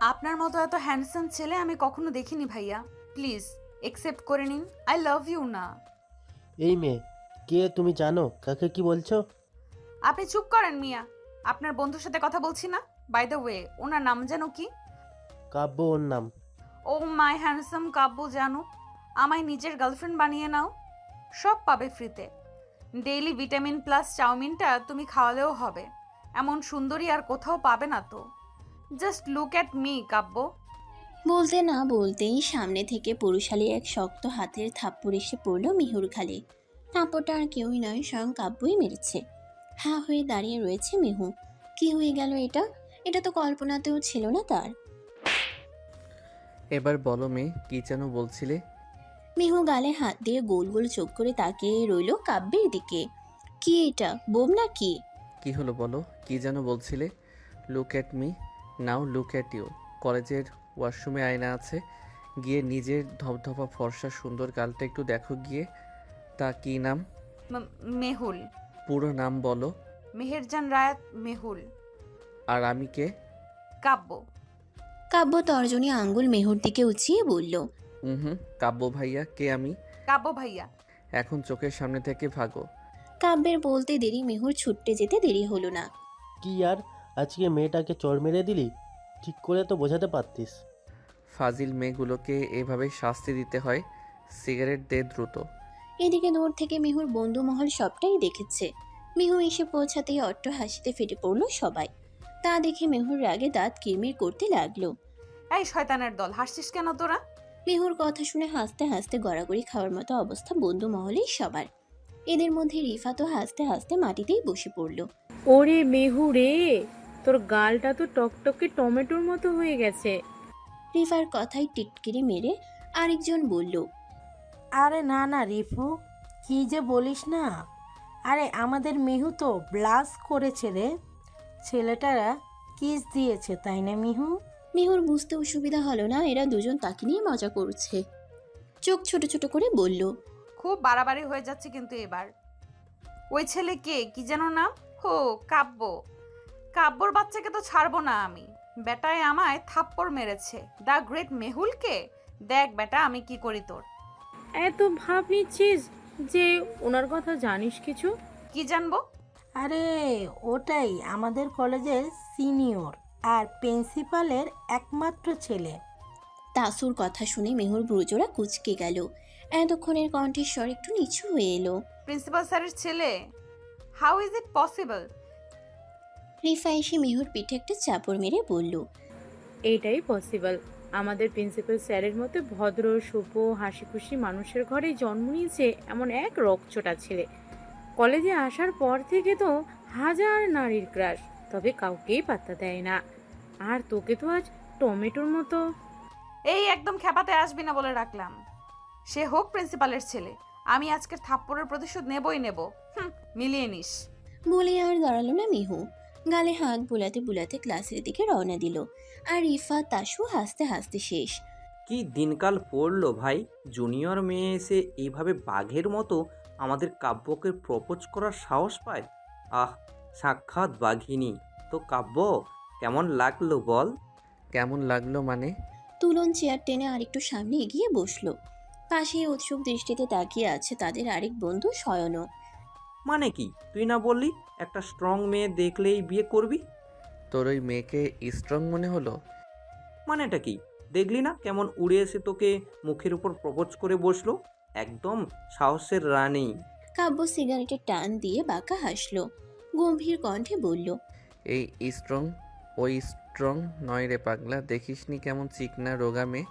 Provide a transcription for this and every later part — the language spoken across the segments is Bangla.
আপনার মতো এত হ্যান্ডসাম ছেলে আমি কখনো দেখিনি ভাইয়া। প্লিজ একসেপ্ট করে নিন। আই লাভ ইউ না। এই মেয়ে, কে তুমি জানো কাকে কি বলছো? আপনি চুপ করেন মিয়া। আপনার বন্ধুর সাথে কথা বলছি না? বাই দ্য ওয়ে, ওনার নাম যেন কি? কাব্য ওর নাম। ও মাই হ্যান্ডসাম কাব্য জানো, আমায় নিজের গার্লফ্রেন্ড বানিয়ে নাও। সব পাবে ফ্রিতে। ডেইলি ভিটামিন প্লাস চাউমিনটা তুমি খাওয়ালেও হবে। এমন সুন্দরী আর কোথাও পাবে না তো। জাস্ট লুক অ্যাট মি কাব্য। বলতে না বলতেই সামনে থেকে পুরুষালী এক শক্ত হাতের থাপ্পড় এসে পড়ল মিহুর ঘালে। থাপ্পড়টা আর কেউই নয়, স্বয়ং কাব্যই মেরেছে। হা হয়ে দাঁড়িয়ে রয়েছে মিহু। কি হয়ে গেল এটা? এটা তো কল্পনাতেও ছিল না তার। এবার বলো মেয়ে, কি যেন বলছিলে? মিহু গালে হাত দিয়ে গোল গোল চোখ করে তাকিয়ে রইল কাব্যের দিকে। কি এটা, বোম নাকি? কি হলো বলো, কি যেন বলছিলে? Look at me, now look at you. কলেজের ওয়াশরুমে আয়না আছে, গিয়ে নিজের ধপধপা ফর্সা সুন্দর গালটা একটু দেখো গিয়ে। তা কি নাম? মেহুল। পুরো নাম বলো। মেহেরজান রায়াত মেহুল। আর আমি কে? কাব্য। কাব্য তর্জনী আঙ্গুল মেহুর দিকে উঁচিয়ে বলল। হুম, কাব্য ভাইয়া কে আমি? কাব্য ভাইয়া। এখন চোখের সামনে থেকে ভাগো। কাব্যের বলতে দেরি মেহুর ছুটতে যেতে দেরি হলো না। কি আর, আজকে মেয়েটাকে চড় মেরে দিলি? ঠিক করে তো বোঝাতে পারতিস। ফাজিল মেয়েগুলোকে এভাবে শাস্তি দিতে হয়। সিগারেট দে দ্রুত। এদিকে দূর থেকে মিহুর বন্ধু মহল সবটাই দেখেছে। মিহু এসে পৌঁছাতেই অট্ট হাসিতে ফেটে পড়ল সবাই। তা দেখে মেহুর রাগে দাঁত কিরমির করতে লাগলো। এই শয়তানের দল, হাসছিস কেন তোরা? মিহুর কথা শুনে হাসতে হাসতে গড়াগড়ি খাওয়ার মতো অবস্থা বন্ধু মহলেই সবার। এদের মধ্যে রিফা তো হাসতে হাসতে মাটিতেই বসে পড়ল। ওরে মেহু রে, তোর গালটা তো টকটকে টমেটোর মতো হয়ে গেছে। রিফার কথায় টিটকিরি মেরে আরেকজন বলল। আরে না না রিফু, কি যে বলিস না। আরে আমাদের মিহু তো ব্লাস করেছে রে। ছেলেটারা কিস দিয়েছে তাই না মিহু? মিহুর বুঝতে অসুবিধা হলো না এরা দুজন তাকে নিয়ে মজা করছে। চোখ ছোট ছোট করে বলল। খুব বাড়াবাড়ি হয়ে যাচ্ছে কিন্তু এবার। ওই ছেলে কে, কি যেন নাম? হো, কাব্য। কাব্যর বাচ্চাকে তো ছাড়বো না আমি। বেটায় আমায় থাপ্পড় মেরেছে। দ্য গ্রেট মেহুলকে। দেখ বেটা আমি কি করি তোর। এত ভাব নিচ্ছিস যে ওনার কথা জানিস কিছু? কি জানবো? আরে ওটাই আমাদের কলেজের সিনিয়র আর প্রিন্সিপালের একমাত্র ছেলে। তাসুর কথা শুনে মেহুর ব্রুজোরা কুঁচকে গেল। এতক্ষণের কণ্ঠেশ্বর একটু নিচু হয়ে এলো। প্রিন্সিপাল স্যারের ছেলে? How is it possible? Rifa এসে মেহুর পিঠে একটা চাপড় মেরে বলল। এইটাই পসিবল। আমাদের প্রিন্সিপাল স্যারের মতো ভদ্র সভ্য হাসি খুশি মানুষের ঘরেই জন্ম নিয়েছে এমন এক রকচটা ছেলে। কলেজে আসার পর থেকে তো হাজার নারীর ক্রাশ, তবে কাউকেই পাত্তা দেয় না। আর তোকে তো আজ টমেটোর মতো। এই একদম খেপাতে আসবি না বলে রাখলাম। সে হোক প্রিন্সিপালের ছেলে, আমি আজকের থাপ্পড়ের প্রতিশোধ নেবই নেব। মিলিয়ে নিস। বলে আর দাঁড়ালো না মিহু। গালে হাত বুলাতে বুলাতে ক্লাসের দিকে রওনা দিল। আর রিফা তাসু হাসতে হাসতে শেষ। কি দিনকাল পড়লো ভাই! জুনিয়র মেয়ে এসে এইভাবে বাঘের মতো আমাদের কাব্যকে প্রপোজ করার সাহস পায়। আহ, সাক্ষাৎ বাঘিনী। তো কাব্য, কেমন লাগলো বল? কেমন লাগলো মানে? তুলন চেয়ার টেনে আরেকটু সামনে এগিয়ে বসলো। পাশে উৎসুক দৃষ্টিতে তাকিয়ে আছে তাদের আরেক বন্ধু শয়নও। মানে কি, তুই না বললি একটা স্ট্রং মেয়ে দেখলেই বিয়ে করবি? তোর ওই মেয়েকে স্ট্রং মনে হলো? মানেটা কি? দেখলি না কেমন উড়ে এসে তোকে মুখের উপর প্রপোজ করে বসলো? একদম সাহসের রানী। কাব্য সিগারেটের টান দিয়ে বাঁকা হাসলো। গম্ভীর কণ্ঠে বলল। এই স্ট্রং, ওই স্ট্রং নয় রে পাগলা, দেখিসনি কেমন চিকনা রোগা মেয়ে।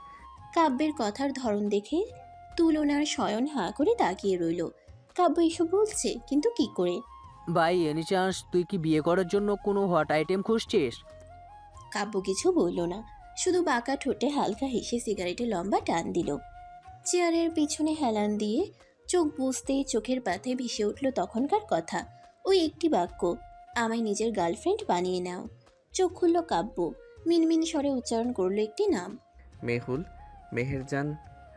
কাব্যের কথার ধরন দেখে তুলনার শয়ন হাঁ করে তাকিয়ে রইল। কাব্য এসব বলছে কিন্তু কি করে? ভাই এনি চান্স তুই কি বিয়ে করার জন্য কোনো হট আইটেম খুঁজছিস? কাব্য কিছু বলল না, শুধু বাঁকা ঠোঁটে হালকা হেসে সিগারেটে লম্বা টান দিল। চেয়ারের পিছনে হেলান দিয়ে চোখ বুঝতেই চোখের পাতায় ভেসে উঠল তখনকার কথা। ওই একটি বাক্য, আমায় নিজের গার্লফ্রেন্ড বানিয়ে নাও। চোখ খুলল কাব্য, মিনমিন স্বরে উচ্চারণ করলো একটি নাম। মেহুল, মেহেরজান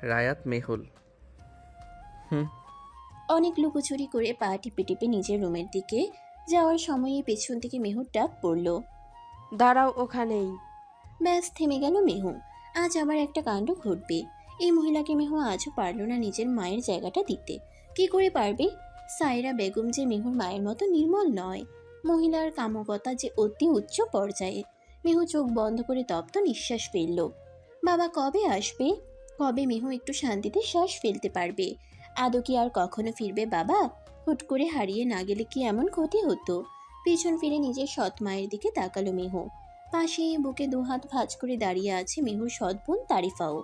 রায়াত মেহুল। হুম। অনেক লুকোচুরি করে পা টিপে টিপে নিজের রুমের দিকে যাওয়ার সময়ই পেছন থেকে মেহুর ডাক পড়ল। দাঁড়াও ওখানেই। ব্যাস থেমে গেল মেহু। আজ আবার একটা কাণ্ড ঘটবে। এই মহিলাকে মেহু আজও পারল না নিজের মায়ের জায়গাটা দিতে। কি করে পারবে? সাইরা বেগম যে মেহুর মায়ের মতো নির্মল নয়। মহিলার কামকতা যে অতি উচ্চ পর্যায়ে। মেহু চোখ বন্ধ করে তপ্ত নিঃশ্বাস ফেলল। বাবা কবে আসবে? কবে মেহু একটু শান্তিতে শ্বাস ফেলতে পারবে? আদৌ কি আর কখনো ফিরবে বাবা? হুট করে হারিয়ে না গেলে কি এমন ক্ষতি হতো? পিছন ফিরে নিজের সৎ মায়ের দিকে তাকালো মেহু। পাশেই বুকে দুহাত ভাঁজ করে দাঁড়িয়ে আছে মেহুর সৎ বোন তারিফাও।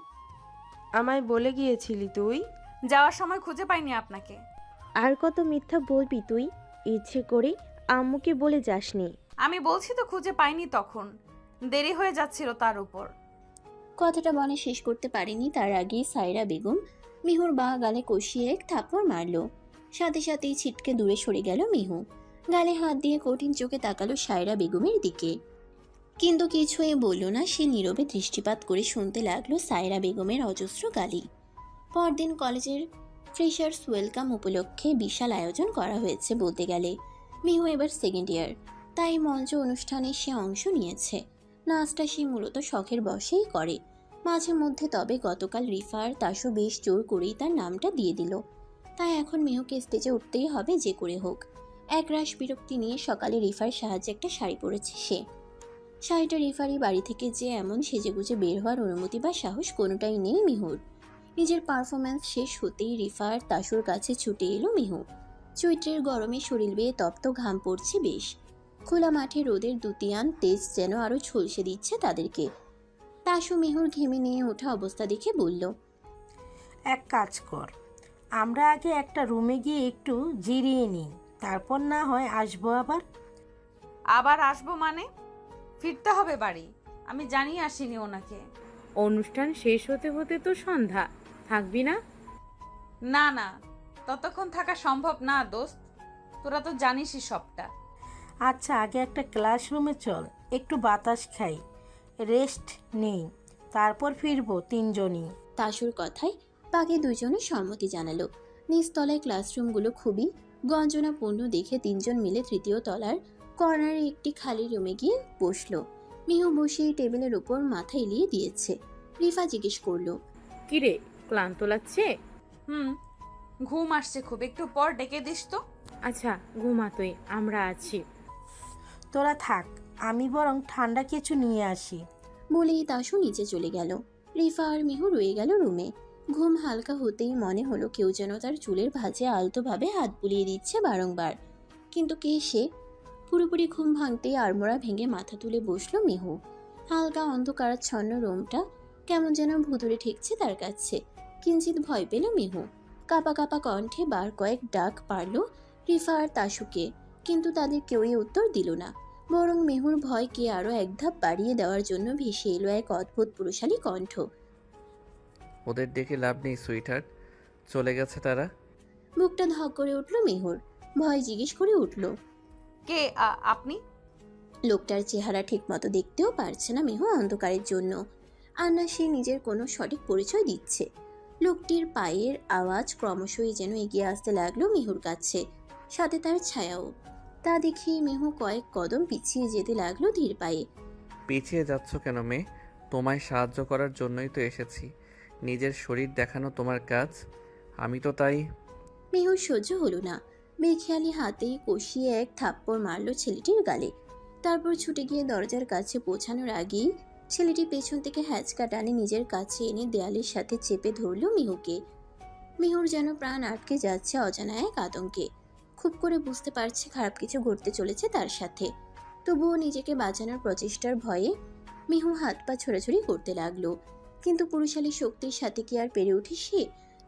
আমায় বলে গিয়েছিলি তুই? যাওয়ার সময় খুঁজে পাইনি আপনাকে। আর কত মিথ্যা বলবি তুই? ইচ্ছে করে আম্মুকে বলে যাসনি। আমি বলছি তো খুঁজে পাইনি, তখন দেরি হয়ে যাচ্ছিল তার উপর। কথাটা বলে শেষ করতে পারেনি তার আগেই সাইরা বেগম মিহুর বাঁ গালে কষিয়ে এক থাপ্পড় মারল। সাথে সাথেই ছিটকে দূরে সরে গেল মিহু। গালে হাত দিয়ে কঠিন চোখে তাকালো সায়রা বেগমের দিকে, কিন্তু কিছুই বলল না। সে নীরবে দৃষ্টিপাত করে শুনতে লাগলো সায়রা বেগমের অজস্র গালি। পরদিন কলেজের ফ্রেশার্স ওয়েলকাম উপলক্ষে বিশাল আয়োজন করা হয়েছে বলতে গেলে। মিহু এবার সেকেন্ড ইয়ার, তাই মঞ্চ অনুষ্ঠানে সে অংশ নিয়েছে। নাচটা সে মূলত শখের বশেই করে মাঝে মধ্যে, তবে গতকাল রিফা আর তাসু বেশ জোর করেই তার নামটা দিয়ে দিল। তাই এখন মেহুকে স্টেজে উঠতেই হবে যে করে হোক। একরাশ বিরক্তি নিয়ে সকালে রিফার সাহায্যে একটা শাড়ি পরেছে সে। শাড়িটা রিফারই বাড়ি থেকে যে এমন সেজেগুজে বের হওয়ার অনুমতি বা সাহস কোনোটাই নেই মিহুর। নিজের পারফরম্যান্স শেষ হতেই রিফা আর তাসুর কাছে ছুটে এলো মিহু। চৈত্রের গরমে শরীর বেয়ে তপ্ত ঘাম পড়ছে বেশ। খোলা মাঠে রোদের দুতিয়ান তেজ যেন আরো ঝলসে দিচ্ছে তাদেরকে। তাসু মিহুর ঘেমে নিয়ে ওঠা অবস্থা দেখে বলল, এক কাজ কর, আমরা আগে একটা রুমে গিয়ে একটু জিরিয়ে নিই, তারপর না হয় আসবো আবার। আবার আসবো মানে? ফিরতে হবে বাড়ি। আমি জানিয়ে আসিনি ওনাকে। অনুষ্ঠান শেষ হতে হতে তো সন্ধ্যা, থাকবি না? না না, ততক্ষণ থাকা সম্ভব না দোস্ত, তোরা তো জানিসই সবটা। আচ্ছা, আগে একটা ক্লাসরুমে চল, একটু বাতাস খাই, রেস্ট নেই, তারপর ফিরবো তিনজনই। তাসুর কথায় বাকি দুজনে সম্মতি জানালো। নিচতলায় ক্লাসরুমগুলো খুবই গঞ্জনাপূর্ণ দেখে তিনজন মিলে তৃতীয় তলার কর্নারে একটি খালি রুমে গিয়ে বসলো। মিহু বসেই টেবিলের উপর মাথা এলিয়ে দিয়েছে। রিফা জিজ্ঞেস করলো, কিরে, ক্লান্ত লাগছে? ঘুম আসছে খুব, একটু পর ডেকে দিস তো। আচ্ছা ঘুমা তুই, আমরা আছি। তোরা থাক, আমি বরং ঠান্ডা কিছু নিয়ে আসি। বলেই তাসু নিচে চলে গেল। রিফা আর মিহু রয়ে গেল রুমে। ঘুম হালকা হতেই মনে হলো কেউ যেন তার চুলের ভাঁজে আলতোভাবে হাত বুলিয়ে দিচ্ছে বারংবার। কিন্তু কে সে? পুরোপুরি ঘুম ভাঙতেই আড়মোড়া ভেঙে মাথা তুলে বসলো মিহু। হালকা অন্ধকারাচ্ছন্ন রুমটা কেমন যেন ভুতুড়ে ঠেকছে তার কাছে। কিঞ্চিত ভয় পেল মিহু। কাপা কাপা কণ্ঠে বার কয়েক ডাক পারল রিফা আর তাসুকে, কিন্তু তাদের কেউই উত্তর দিল না। বরং মেহুর ভয়কে আরো এক ধাপ বাড়িয়ে দেওয়ার জন্য ভেসে এলো এক অদ্ভুত পুরুষালী কণ্ঠ। ওদের ডেকে লাভ নেই সুইটহার্ট, চলে গেছে তারা। বুকটা ধক করে উঠল মেহুর। ভয় জিজ্ঞেস করে উঠল, কে আপনি? লোকটার চেহারা ঠিক মতো দেখতেও পারছে না মেহু অন্ধকারের জন্য। আর না সে নিজের কোনো সঠিক পরিচয় দিচ্ছে। লোকটির পায়ের আওয়াজ ক্রমশই যেন এগিয়ে আসতে লাগলো মেহুর কাছে, সাথে তার ছায়াও। তা দেখে মেহু কয়েক কদম পিছিয়ে যেতে লাগলো ধীর পায়ে। পিছিয়ে যাচ্ছ কেন মেয়ে? তোমায় সাহায্য করার জন্যই তো এসেছি। নিজের শরীর দেখানো তোমার কাজ, আমি তো তাই। মেহুর সহ্য হলো না। বেখেয়ালি হাতেই কষিয়ে এক থাপ্পড় মারল ছেলেটির গালে। তারপর ছুটে গিয়ে দরজার কাছে পৌঁছানোর আগেই ছেলেটি পেছন থেকে হ্যাঁচকা টানে নিজের কাছে এনে দেয়ালের সাথে চেপে ধরল মিহুকে। মিহুর যেন প্রাণ আটকে যাচ্ছে অজানা এক আতঙ্কে। খুব করে বুঝতে পারছে খারাপ কিছু ঘটতে চলেছে তার সাথে। তবুও নিজেকে বাঁচানোর প্রচেষ্টার ভয়ে মিহু হাত পা ছোড়াছুড়ি করতে লাগলো। কিন্তু পুরুষালী শক্তির সাথে কি আর পেরে উঠে সে?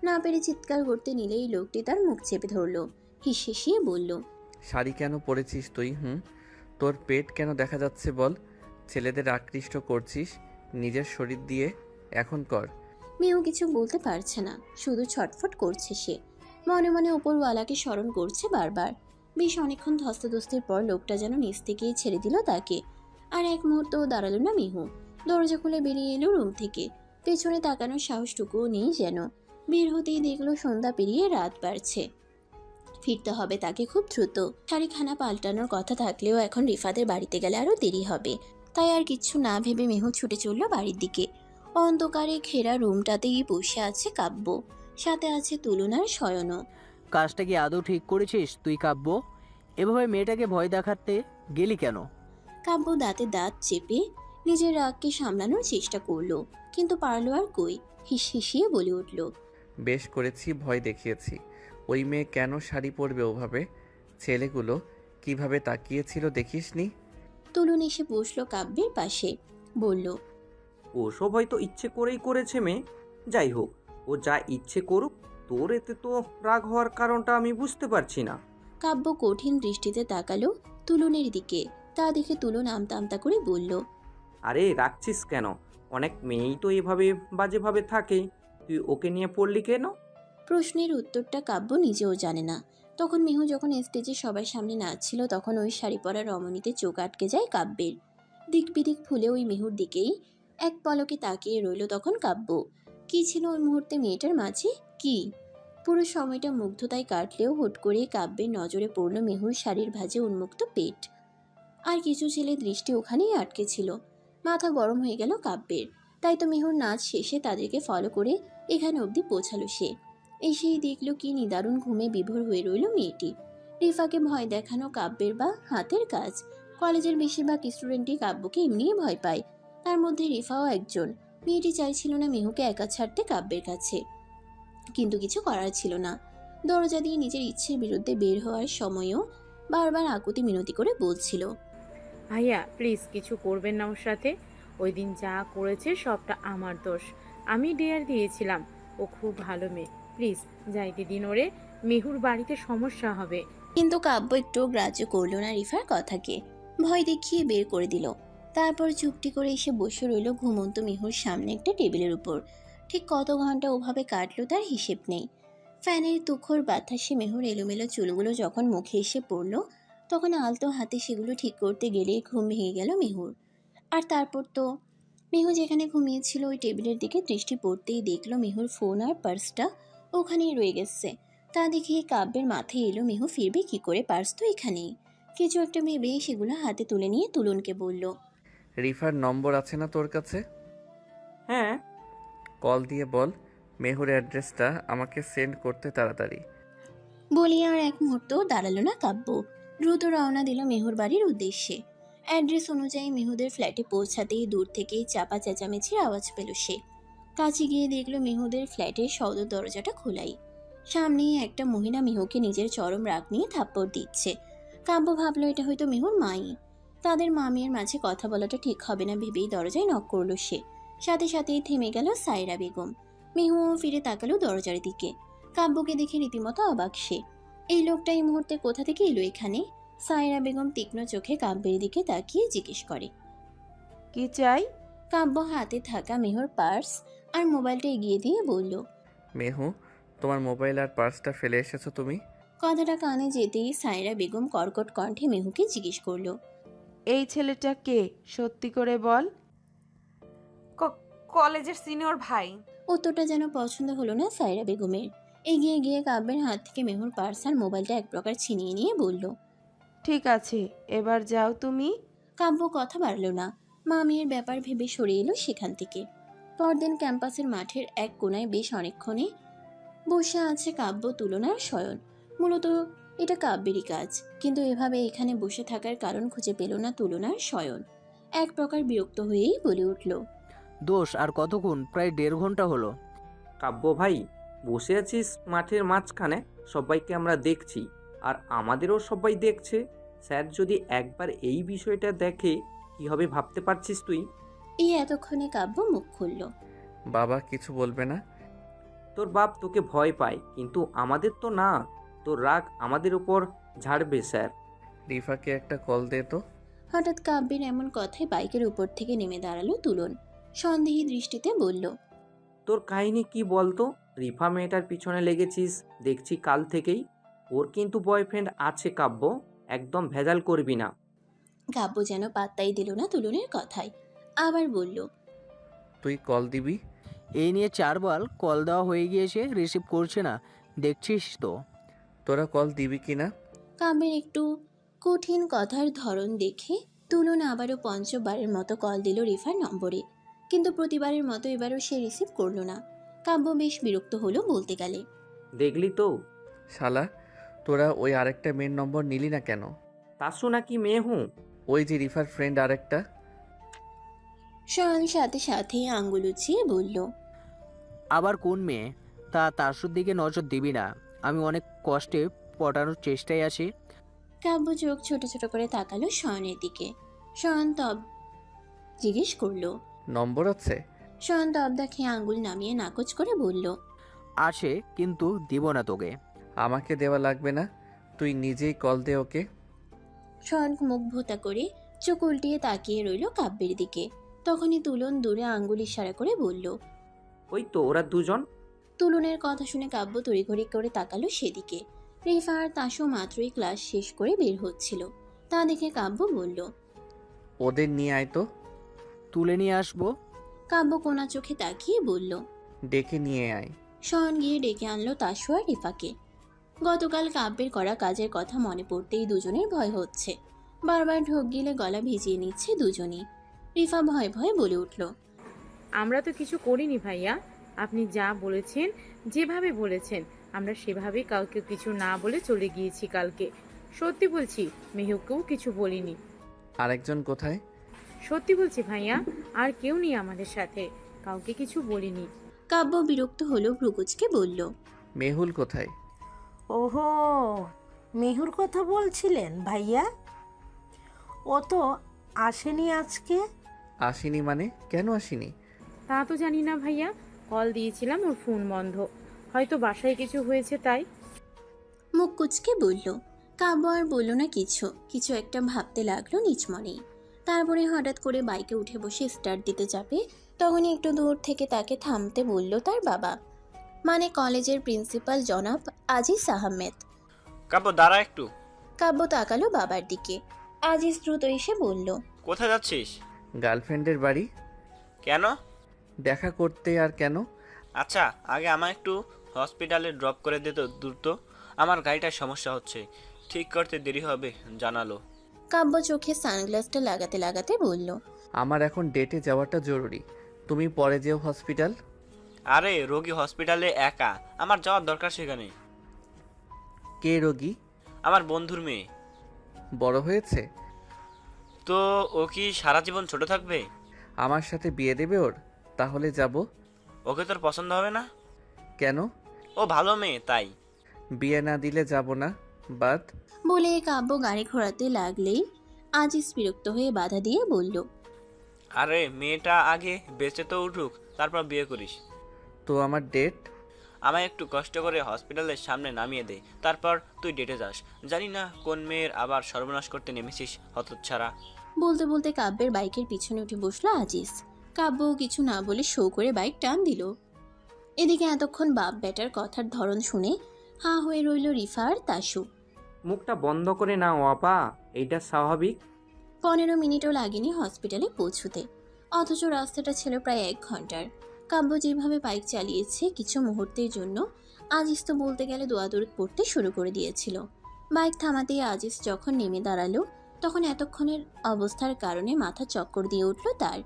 না পেরে চিৎকার করতে নিলেই লোকটি তার মুখ চেপে ধরলো। হিসিয়ে বলল, শাড়ি কেন পরেছিস তুই? তোর পেট কেন দেখা যাচ্ছে বল? ছেলেদের আকৃষ্ট করছিস নিজের শরীর দিয়ে, এখন কর। মেয়েও কিছু বলতে পারছে না, শুধু ছটফট করছে সে। মনে মনে ওপরওয়ালাকে স্মরণ করছে বারবার। বেশ অনেকক্ষণ ধস্তাধস্তির পর লোকটা যেন নিচ থেকেই ছেড়ে দিল তাকে। আর এক মুহূর্তও দাঁড়ালো না মিহু। দরজা খুলে বেরিয়ে এলো রুম থেকে। পেছনে তাকানোর সাহসটুকুও নেই যেন। বের হতেই দেখলো সন্ধ্যা পেরিয়ে রাত বাড়ছে। ফিরতে হবে তাকে খুব দ্রুত। শাড়িখানা পাল্টানোর কথা থাকলেও এখন রিফাদের বাড়িতে গেলে আরো দেরি হবে। তাই আর কিচ্ছু না ভেবে মেহু ছুটে চলল বাড়ির দিকে। অন্ধকারে ঘেরা রুমটাতেই বসে আছে কাব্য, সাথে আছে তুলনার শয়নও। কাজটা কি আদৌ ঠিক করেছিস তুই কাব্য? এভাবে মেয়েটাকে ভয় দেখাতে গেলি কেন? কাব্য দাঁতে দাঁত চেপে নিজের রাগকে সামলানোর চেষ্টা করলো, কিন্তু পারলো আর কই। হিসিয়ে বলে উঠল, বেশ করেছি, ভয় দেখিয়েছি। ওই মেয়ে কেন শাড়ি পরবে ওভাবে? ছেলেগুলো কিভাবে তাকিয়েছিল দেখিসনি? তুলন এসে বসলো কাব্যের পাশে, বলল, ওসব হয়তো ইচ্ছে করেই করেছে মেয়ে। যাই হোক, ও যা ইচ্ছে করুক, তোর এতে তো রাগ হওয়ার কারণটা আমি বুঝতে পারছি না। কাব্য কঠিন দৃষ্টিতে তাকালো তুলনের দিকে। তা দেখে তুলন আমতা আমতা করে বলল, আরে রাখছিস কেন? অনেক মেয়েই তো এভাবে বাজেভাবে থাকে, তুই ওকে নিয়ে পড়লি কেন? প্রশ্নের উত্তরটা কাব্য নিজেও জানে না। তখন মেহু যখন স্টেজে সবার সামনে নাচছিল, তখন ওই শাড়ি পরা রমণীতে চোখ আটকে যায় কাব্যের। দিক বিদিক ফুলে ওই মেহুর দিকেই এক পলকে তাকিয়ে রইল তখন কাব্য। কি ছিল ওই মুহূর্তে মেয়েটার মাঝে? কি? পুরো সময়টা মুগ্ধতায় কাটলেও হুট করে কাব্যের নজরে পড়ল মেহুর শাড়ির ভাঁজে উন্মুক্ত পেট। আর কিছু ছেলে দৃষ্টি ওখানেই আটকে ছিল। মাথা গরম হয়ে গেল কাব্যের। তাই তো মেহুর নাচ শেষে তাদেরকে ফলো করে এখানে অবধি পৌঁছালো সে। এসেই দেখল কি নিদারুণ ঘুমে বিভোর হয়ে রইল মেয়েটি। রিফাকে ভয় দেখানো কাব্যের বা হাতের কাজ। কলেজের বেশিরভাগ স্টুডেন্টই কাব্যকে এমনিই ভয় পায়, তার মধ্যে রিফাও একজন। মেয়েটি চাইছিল না মেহুকে একা ছাড়তে কাব্যের কাছে, কিন্তু কিছু করার ছিল না। দরজা দিয়ে নিজের ইচ্ছের বিরুদ্ধে বের হওয়ার সময়ও বারবার আকুতি মিনতি করে বলছিল, ভাইয়া প্লিজ কিছু করবেন না ওর সাথে। ওই দিন যা করেছে সবটা আমার দোষ। আমি ডেয়ার দিয়েছিলাম। ও খুব ভালো মেয়ে, প্লিজ যাইতে দিন ওরে। মেহুর বাড়িতে সমস্যা হবে। কিন্তু কাব্য একটু গ্রাহ্য করল না রিফার কথাকে। ভয় দেখিয়ে বের করে দিল। তারপর চুপটি করে এসে বসে রইল ঘুমন্ত মেহুর সামনে একটা টেবিলের উপর। ঠিক কত ঘন্টা ওভাবে কাটলো তার হিসেব নেই। ফ্যানের তুখর বাতাসে মেহুর এলোমেলো চুলগুলো যখন মুখে এসে পড়ল, তখন আলতো হাতে সেগুলো ঠিক করতে গেলে ঘুম ভেঙে গেল মেহুর। আর তারপর তো মেহু যেখানে ঘুমিয়েছিল ওই টেবিলের দিকে দৃষ্টি পড়তেই দেখলো মেহুর ফোন আর পার্সটা ওখানেই রয়ে গেছে। তা দেখে কাব্যের মাথায় এলো মেহু ফিরবে কি করে, পার্স তো এখানেই। কিছু একটা ভেবে সেগুলো হাতে তুলে নিয়ে তুলনকে বলল, রিফার নম্বর আছে না তোর কাছে? হ্যাঁ। কল দিয়ে বল মেহুর অ্যাড্রেসটা আমাকে সেন্ড করতে তাড়াতাড়ি। বলি আর এক মুহূর্ত দাঁড়ালো না কাব্য। দ্রুত রওনা দিল মেহুর বাড়ির উদ্দেশ্যে। অ্যাড্রেস অনুযায়ী মেহুদের ফ্ল্যাটে পৌঁছাতেই দূর থেকেই চাপা চেঁচামেচির আওয়াজ পেল সে। কাছে গিয়ে দেখলো মেহুদের ফ্ল্যাটের সদর দরজাটা খোলাই। সামনেই একটা মহিলা মেহুকে নিজের চরম রাগ নিয়ে থাপ্পড় দিচ্ছে। কাব্য ভাবলো এটা হয়তো মেহুর মাই। তাদের মামির মাঝে কথা বলাটা ঠিক হবে না ভেবেই দরজায় নক করলো সে। সাথে সাথেই থেমে গেল সায়রা বেগম। মেহুও ফিরে তাকালো দরজার দিকে। কাব্যকে দেখে রীতিমতো অবাক সে। এই লোকটা এই মুহূর্তে কোথা থেকে এলো এখানে? সায়রা বেগম তীক্ষ্ণ চোখে কাব্যের দিকে তাকিয়ে জিজ্ঞেস করে, কি চাই? কাব্য হাতে থাকা মেহুর পার্স আর মোবাইলটা এগিয়ে দিয়ে বলল, মেহু, তোমার মোবাইল আর পার্সটা ফেলে এসেছো তুমি? কথাটা কানে যেতেই সায়রা বেগম কর্কট কণ্ঠে মেহুকে জিজ্ঞেস করলো, এই ছেলেটা কে? সত্যি করে বল। কলেজের সিনিয়র ভাই। উত্তরটা যেন পছন্দ হলো না সায়রা বেগমের। এগিয়ে গিয়ে কাব্যের হাত থেকে মেহুর পার্স আর মোবাইলটা এক প্রকার ছিনিয়ে নিয়ে বলল, ঠিক আছে, এবার যাও তুমি। কাব্য কথা বাড়ল না। মামির ব্যাপার ভেবে সরে এলো সেখান থেকে। পরদিন ক্যাম্পাসের মাঠের এক কোনায় বেশ অনেকক্ষণে বসে আছে কাব্য, তুলনার শয়ন। মূলত এটা কাব্যেরই কাজ, কিন্তু এভাবে এখানে বসে থাকার কারণ খুঁজে পেল না তুলনার শয়ন। এক প্রকার বিরক্ত হয়েই বলে উঠল, দোষ আর কতক্ষণ? প্রায় 1.5 ঘন্টা হলো। কাব্য ভাই, বসে আছিস মাঠের মাঝখানে, সবাইকে আমরা দেখছি, আর আমাদেরও সবাই দেখছে। স্যার যদি একবার এই বিষয়টা দেখে কি হবে ভাবতে পারছিস তুই? এই এতক্ষণে কাব্য মুখ খুলল। বাবা কিছু বলবে না? তোর বাপ তোকে ভয় পায়, কিন্তু আমাদের তো না। তোর রাগ আমাদের উপর ঝাড়বে স্যার। রিফাকে একটা কল দে তো। হঠাৎ কাব্যের এমন কথায় বাইকের উপর থেকে নেমে দাঁড়ালো তুলন। সন্দেহী দৃষ্টিতে বলল, তোর কাহিনী কি বলতো? রিফা মেয়েটার পিছনে লেগেছিস দেখছি কাল থেকেই। ওর কিন্তু বয়ফ্রেন্ড আছে কাব্য, একদম ভেজাল করবি না। কাব্য যেন পাত্তাই দিল না তুলনের কথায়। আবার বলল, তুই কল দিবি? এই নিয়ে 4 বার কল দেওয়া হয়ে গিয়েছে, রিসিভ করছে না, দেখছিস তো। তোরা কল দিবি কি না? কাব্যের একটু কঠিন কথার ধরন দেখে তুলন আবারও পঞ্চমবারের মতো কল দিল রিফার নম্বরে, কিন্তু প্রতিবারের মতো এবারও সে রিসিভ করলো না। কাব্য বেশ বিরক্ত হলো বলতে গেলে। দেখলি তো, শালা, তোরা ওই আরেকটা মেয়ের নম্বর নিলি না কেন? তাসু নাকি মেয়ে হুঁ? ওই যে রিফার ফ্রেন্ড আরেকটা। শয়ন সাথে সাথে আঙ্গুল উঁচিয়ে বলল, আবার কোন মেয়ে? তাসুর দিকে নজর দিবি না, আমি অনেক কষ্টে পটানোর চেষ্টায় আছি। কাব্য চোখ ছোট ছোট করে তাকালো শয়নের দিকে। শয়ন তব জিজ্ঞেস করলো। নম্বর আছে? শয়ন তবদা খেয়ে আঙ্গুল নামিয়ে নাকচ করে বলল, আছে, কিন্তু দিব না তোকে। আমাকে দেওয়া লাগবে না, তুই নিজেই কল দে ওকে। শয়ন মুখ ভোতা করে চোখ উল্টিয়ে তাকিয়ে রইল কাব্যের দিকে। তখনই তুলন দূরে আঙ্গুল ইশারা করে বলল। ওই তো ওরা দুজন। তুলনের কথা শুনে কাব্য তড়িঘড়ি করে তাকালো সেদিকে। রিফা আর তাসু মাত্রই ক্লাস শেষ করে বের হচ্ছিল, তা দেখে কাব্য বলল। ওদের নিয়ে আয় তো। তুলে নিয়ে আসবো। কাব্য কোনা চোখে তাকিয়ে বলল। ডেকে নিয়ে আয়। শয়ন গিয়ে ডেকে আনলো তাসু আর রিফাকে। গতকাল কাব্যের করা কাজের কথা মনে পড়তেই দুজনের ভয় হচ্ছে। বারবার ঢোক গিলে গলা ভিজিয়ে নিচ্ছে দুজনই। রিফা ভয়ে ভয়ে বলে উঠল। আমরা তো কিছু করিনি ভাইয়া, আপনি যা বলেছেন, যেভাবে বলেছেন আমরা সেভাবেই কাউকে কিছু না বলে চলে গিয়েছি কালকে। সত্যি বলছি, মেহুকেও কিছু বলিনি। আরেকজন কোথায়? সত্যি বলছি ভাইয়া, আর কেউ নেই আমাদের সাথে, কাউকে কিছু বলিনি। কাব্য বিরক্ত হলো ভ্রুকুচকে বলল। মেহুল কোথায়? ওহো, মেহুর কথা বলছিলেন ভাইয়া? ও তো আসেনি আজকে। আসেনি মানে? কেন আসেনি? তা তো জানি না ভাইয়া, কল দিয়েছিলাম ওর ফোন বন্ধ, হয়তো বাসায় কিছু হয়েছে তাই। মুখ কুচকে বলল। কাব্য আর বলল না কিছু, কিছু একটা ভাবতে লাগলো নিজ মনেই। তারপরে হঠাৎ করে বাইকে উঠে বসে স্টার্ট দিতে যাবে, তখনই একটু দূর থেকে তাকে থামতে বলল তার বাবা, মানে কলেজের প্রিন্সিপাল জনাব আজিজ আহমেদ। কাব্য দাঁড়া একটু। কাব্য তাকালো বাবার দিকে। আজিজ দ্রুত এসে বলল। কোথায় যাচ্ছিস? গার্লফ্রেন্ডের বাড়ি। কেন? দেখা করতে। আর কেন? আচ্ছা, আগে আমায় একটু হসপিটালে ড্রপ করে দে তো দ্রুত, আমার গাড়িটার সমস্যা হচ্ছে, ঠিক করতে দেরি হবে জানালো। কাব্য চোখে সানগ্লাসটা লাগাতে লাগাতে বলল। আমার এখন ডেটে যাওয়াটা জরুরি, তুমি পরে যেও হসপিটাল। আরে রোগী হসপিটালে একা, আমার যাওয়ার দরকার সেখানে। কে রোগী? আমার বন্ধুর মেয়ে। বড় হয়েছে? তো ও কি সারা জীবন ছোট থাকবে? আমার সাথে বিয়ে দেবে ওর? তাহলে যাব। ওকে তোর পছন্দ হবে না? কেন? ও ভালো মেয়ে তাই। বিয়ে না দিলে যাব না, বাদ। বলে কাব্য গাড়ি ঘোরাতে লাগলেই আজিজ বিরক্ত হয়ে বাধা দিয়ে বলল। আরে মেয়েটা আগে বেঁচে তো উঠুক, তারপর বিয়ে করিস। তো আমার ডেট? আমায় একটু কষ্ট করে হসপিটালের সামনে নামিয়ে দে, তারপর তুই ডেটে যাস। জানি না কোন মেয়ের আবার সর্বনাশ করতে নেমেছিস হতচ্ছাড়া। বলতে বলতে কাব্যের বাইকের পিছনে উঠে বসলো আজিজ। কাব্য কিছু না বলে শো করে বাইক টান দিল। এদিকে এতক্ষণ বাপ বেটার কথার ধরন শুনে হাঁ হয়ে রইল রিফা আর তাসু। মুখটা বন্ধ করে নাও আপা, এইটা স্বাভাবিক। 15 মিনিটও লাগেনি হসপিটালে পৌঁছতে, অথচ রাস্তাটা ছিল প্রায় 1 ঘন্টার। কাব্য যেভাবে বাইক চালিয়েছে কিছু মুহূর্তের জন্য আজিজ তো বলতে গেলে দোয়াদুরুদ পড়তে শুরু করে দিয়েছিল। বাইক থামাতেই আজিজ যখন নেমে দাঁড়ালো, তখন এতক্ষণের অবস্থার কারণে মাথা চক্কর দিয়ে উঠল তার।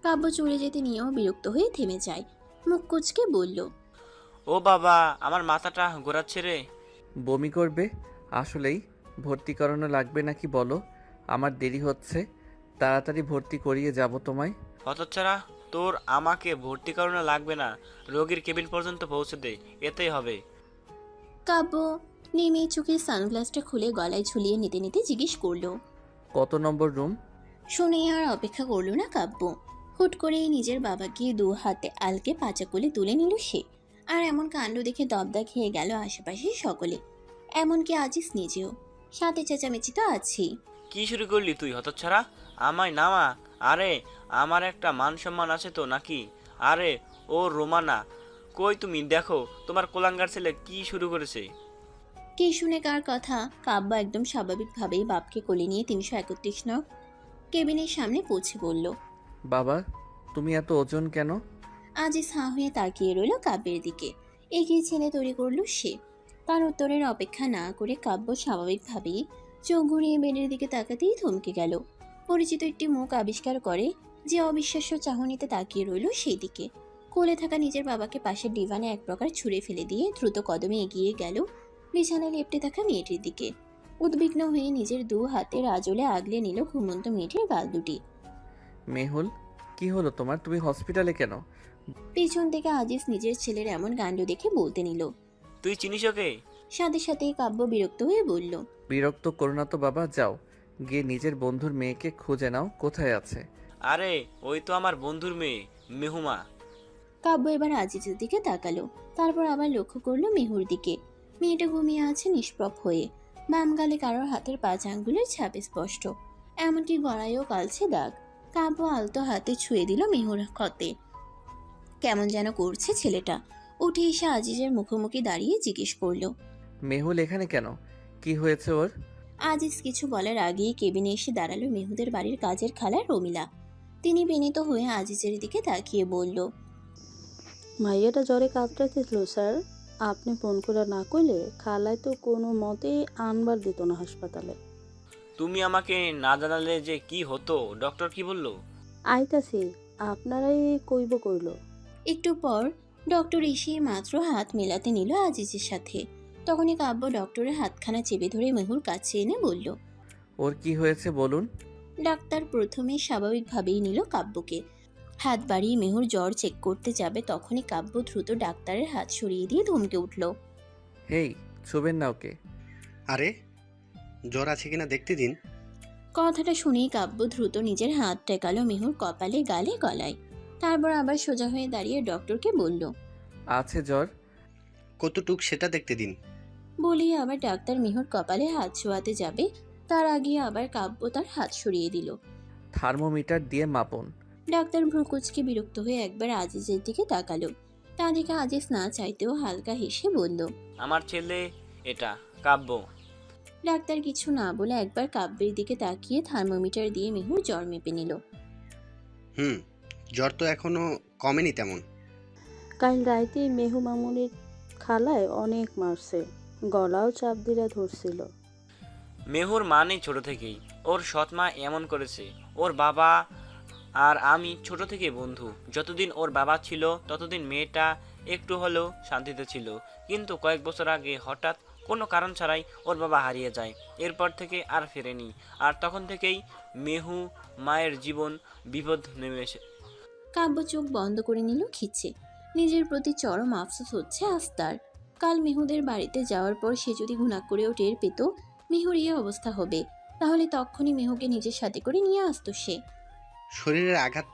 কাব্য চলে যেতে নিয়েও বিরক্ত হয়ে থেমে যায়। মুখ কুচকে বলল। ও বাবা, আমার মাথাটা ঘোরাচ্ছে রে। বমি করবে? আসলেই ভর্তি করানো লাগবে নাকি বলো? আমার দেরি হচ্ছে, তাড়াতাড়ি ভর্তি করিয়ে যাব তোমায়। হতচ্ছাড়া, তোর আমাকে ভর্তি করানো লাগবে না, রোগীর কেবিন পর্যন্ত পৌঁছে দে, এতেই হবে। কাব্য নেমে চোখের সানগ্লাসটা খুলে গলায় ঝুলিয়ে নিতে নিতে জিজ্ঞেস করলো। কত নম্বর রুম? শুনে আর অপেক্ষা করলো না কাব্য। হুট করেই নিজের বাবাকে 2 হাতে আলকে পাচা কোলে তুলে নিল সে। আর এমন কাণ্ড দেখে দবদা খেয়ে গেল আশেপাশে সকলে, এমনকি আজিজ নিজেও। সাথে চেঁচামেচি তো আছেই। কি শুরু করলি তুই হতচ্ছাড়া? আমায় নামা। আরে আমার একটা মান সম্মান আছে তো নাকি? আরে ও রোমানা, কই তুমি? দেখো তোমার কোলাঙ্গার ছেলে কি শুরু করেছে। কি শুনে কার কথা? কাব্য একদম স্বাভাবিকভাবেই বাপকে কোলে নিয়ে 331 নং কেবিনের সামনে পৌঁছে বলল। বাবা, তুমি এত ওজন কেন? আজিজ হাঁ হয়ে তাকিয়ে রইল কাব্যের দিকে। এগিয়ে ছেলে তৈরি করলো সে। তার উত্তরের অপেক্ষা না করে কাব্য স্বাভাবিকভাবেই চোখ ঘুরিয়ে বেডের দিকে তাকাতেই থমকে গেল। পরিচিত একটি মুখ আবিষ্কার করে, যে অবিশ্বাস্য চাহনিতে তাকিয়ে রইল সেই দিকে। কোলে থাকা নিজের বাবাকে পাশের ডিভানে এক প্রকার ছুঁড়ে ফেলে দিয়ে দ্রুত কদমে এগিয়ে গেল বিছানায় লেপ্টে থাকা মেয়েটির দিকে। উদ্বিগ্ন হয়ে নিজের দু হাতের আঁচলে আগলে নিল ঘুমন্ত মেয়েটির গাল দুটি। মেহুল, কি হলো তোমার? তুমি হসপিটালে কেন? পেছন থেকে আজিজ নিজের ছেলের এমন কাণ্ড দেখে বলতে নিল। তুই চিনিস ওকে? সাথে সাথেই কাব্য বিরক্ত হয়ে বলল, বিরক্ত করো না তো বাবা, যাও গিয়ে নিজের বন্ধুর মেয়েকে খুঁজে নাও, কোথায় আছে। আরে ওই তো আমার বন্ধুর মেয়ে, মেহুমা। কাব্য এবার আজিজের দিকে তাকালো, তারপর আবার লক্ষ্য করলো মেহুর দিকে। মেয়েটা ঘুমিয়ে আছে নিষ্প্রভ হয়ে, বাম গালে কারোর হাতের 5 আঙ্গুলের ছাপ স্পষ্ট, এমনকি গলায়ও কালছে দাগ। কাব্য আলতো হাতে ছুঁয়ে দিল মেহুর ক্ষতে। কেমন যেন করছে ছেলেটা। উঠে এসে আজিজের মুখোমুখি দাঁড়িয়ে জিজ্ঞেস করলো, মেহুল এখানে কেন? কি হয়েছে ওর? আজিজ কিছু বলার আগেই কেবিনে এসে দাঁড়ালো মেহুদের বাড়ির কাজের খালা রমিলা। তিনি বিনীত হয়ে আজিজের দিকে তাকিয়ে বলল, মাইয়াটা জ্বরে কাতরাতেছিল স্যার, আপনি ফোন করে না কইলে খালায় তো কোনো মতেই আনবার দিত না হাসপাতালে। তুমি আমাকে না জানালে যে কি হতো? ডক্টর কি বললো? আইতাছি, আপনারাই কইব কইল। একটু পর ডক্টর এসে মাত্র হাত মেলাতে নিল আজিজের সাথে। তখনই কাব্য ডক্টরের হাতখানা চেপে ধরে মেহুর কাছে এনে বলল, ওর কি হয়েছে বলুন। ডাক্তার প্রথমে স্বাভাবিকভাবেই নিল কাব্যকে। হাত বাড়িয়ে মেহুর জ্বর চেক করতে যাবে, তখনই কাব্য দ্রুত ডাক্তারের হাত সরিয়ে দিয়ে ধমকে উঠল, হেই, ছুবেন না ওকে। আরে জ্বর আছে কিনা দেখতে দিন। কথাটা শুনেই কাব্য দ্রুত নিজের হাত টেকালো মেহুর কপালে, গালে, গলায়। তারপর আবার সোজা হয়ে দাঁড়িয়ে ডক্টরকে বলল, আছে জ্বর। কতটুক সেটা দেখতে দিন। বলেই আবার ডাক্তার মেহুর কপালে হাত ছোঁয়াতে যাবে, তার আগে আবার কাব্য তার হাত সরিয়ে দিল। থার্মোমিটার দিয়ে মাপুন। ডাক্তার ভ্রুকুচকে বিরক্ত হয়ে একবার আজিজের দিকে তাকালো। তা দেখে আজিজ না চাইতেও হালকা হেসে বলল, আমার ছেলে এটা, কাব্য। ডাক্তার কিছু না বলে একবার কাব্যের দিকে তাকিয়ে থার্মোমিটার দিয়ে মেহুর জ্বর মেপে নিল। জ্বর তো এখনো কমেনি তেমন। কাল রাইতে মেহু মামুনির খালায় অনেক মারছে, গলাও চাপ দিলে ধরছিল। মেহুর মা নেই ছোট থেকেই, ওর সৎ মা এমন করেছে। ওর বাবা আর আমি ছোট থেকে বন্ধু। যতদিন ওর বাবা ছিল ততদিন মেয়েটা একটু হলেও শান্তিতে ছিল, কিন্তু কয়েক বছর আগে হঠাৎ কোনো কারণ ছাড়াই ওর বাবা হারিয়ে যায়। এরপর থেকে আর ফেরেনি, আর তখন থেকেই মেহু মায়ের জীবন বিপদ নেমে এসে। কাব্য চোখ বন্ধ করে নিল খিচে। নিজের প্রতি চরম আফসোস হচ্ছে আজ তার। কাল মেহুদের বাড়িতে যাওয়ার পর সে যদি ঘুণাক করেও টের পেত মেহুর এই অবস্থা হবে, তাহলে তখনই মেহুকে নিজের সাথে করে নিয়ে আসতো সে। শরীরের আঘাত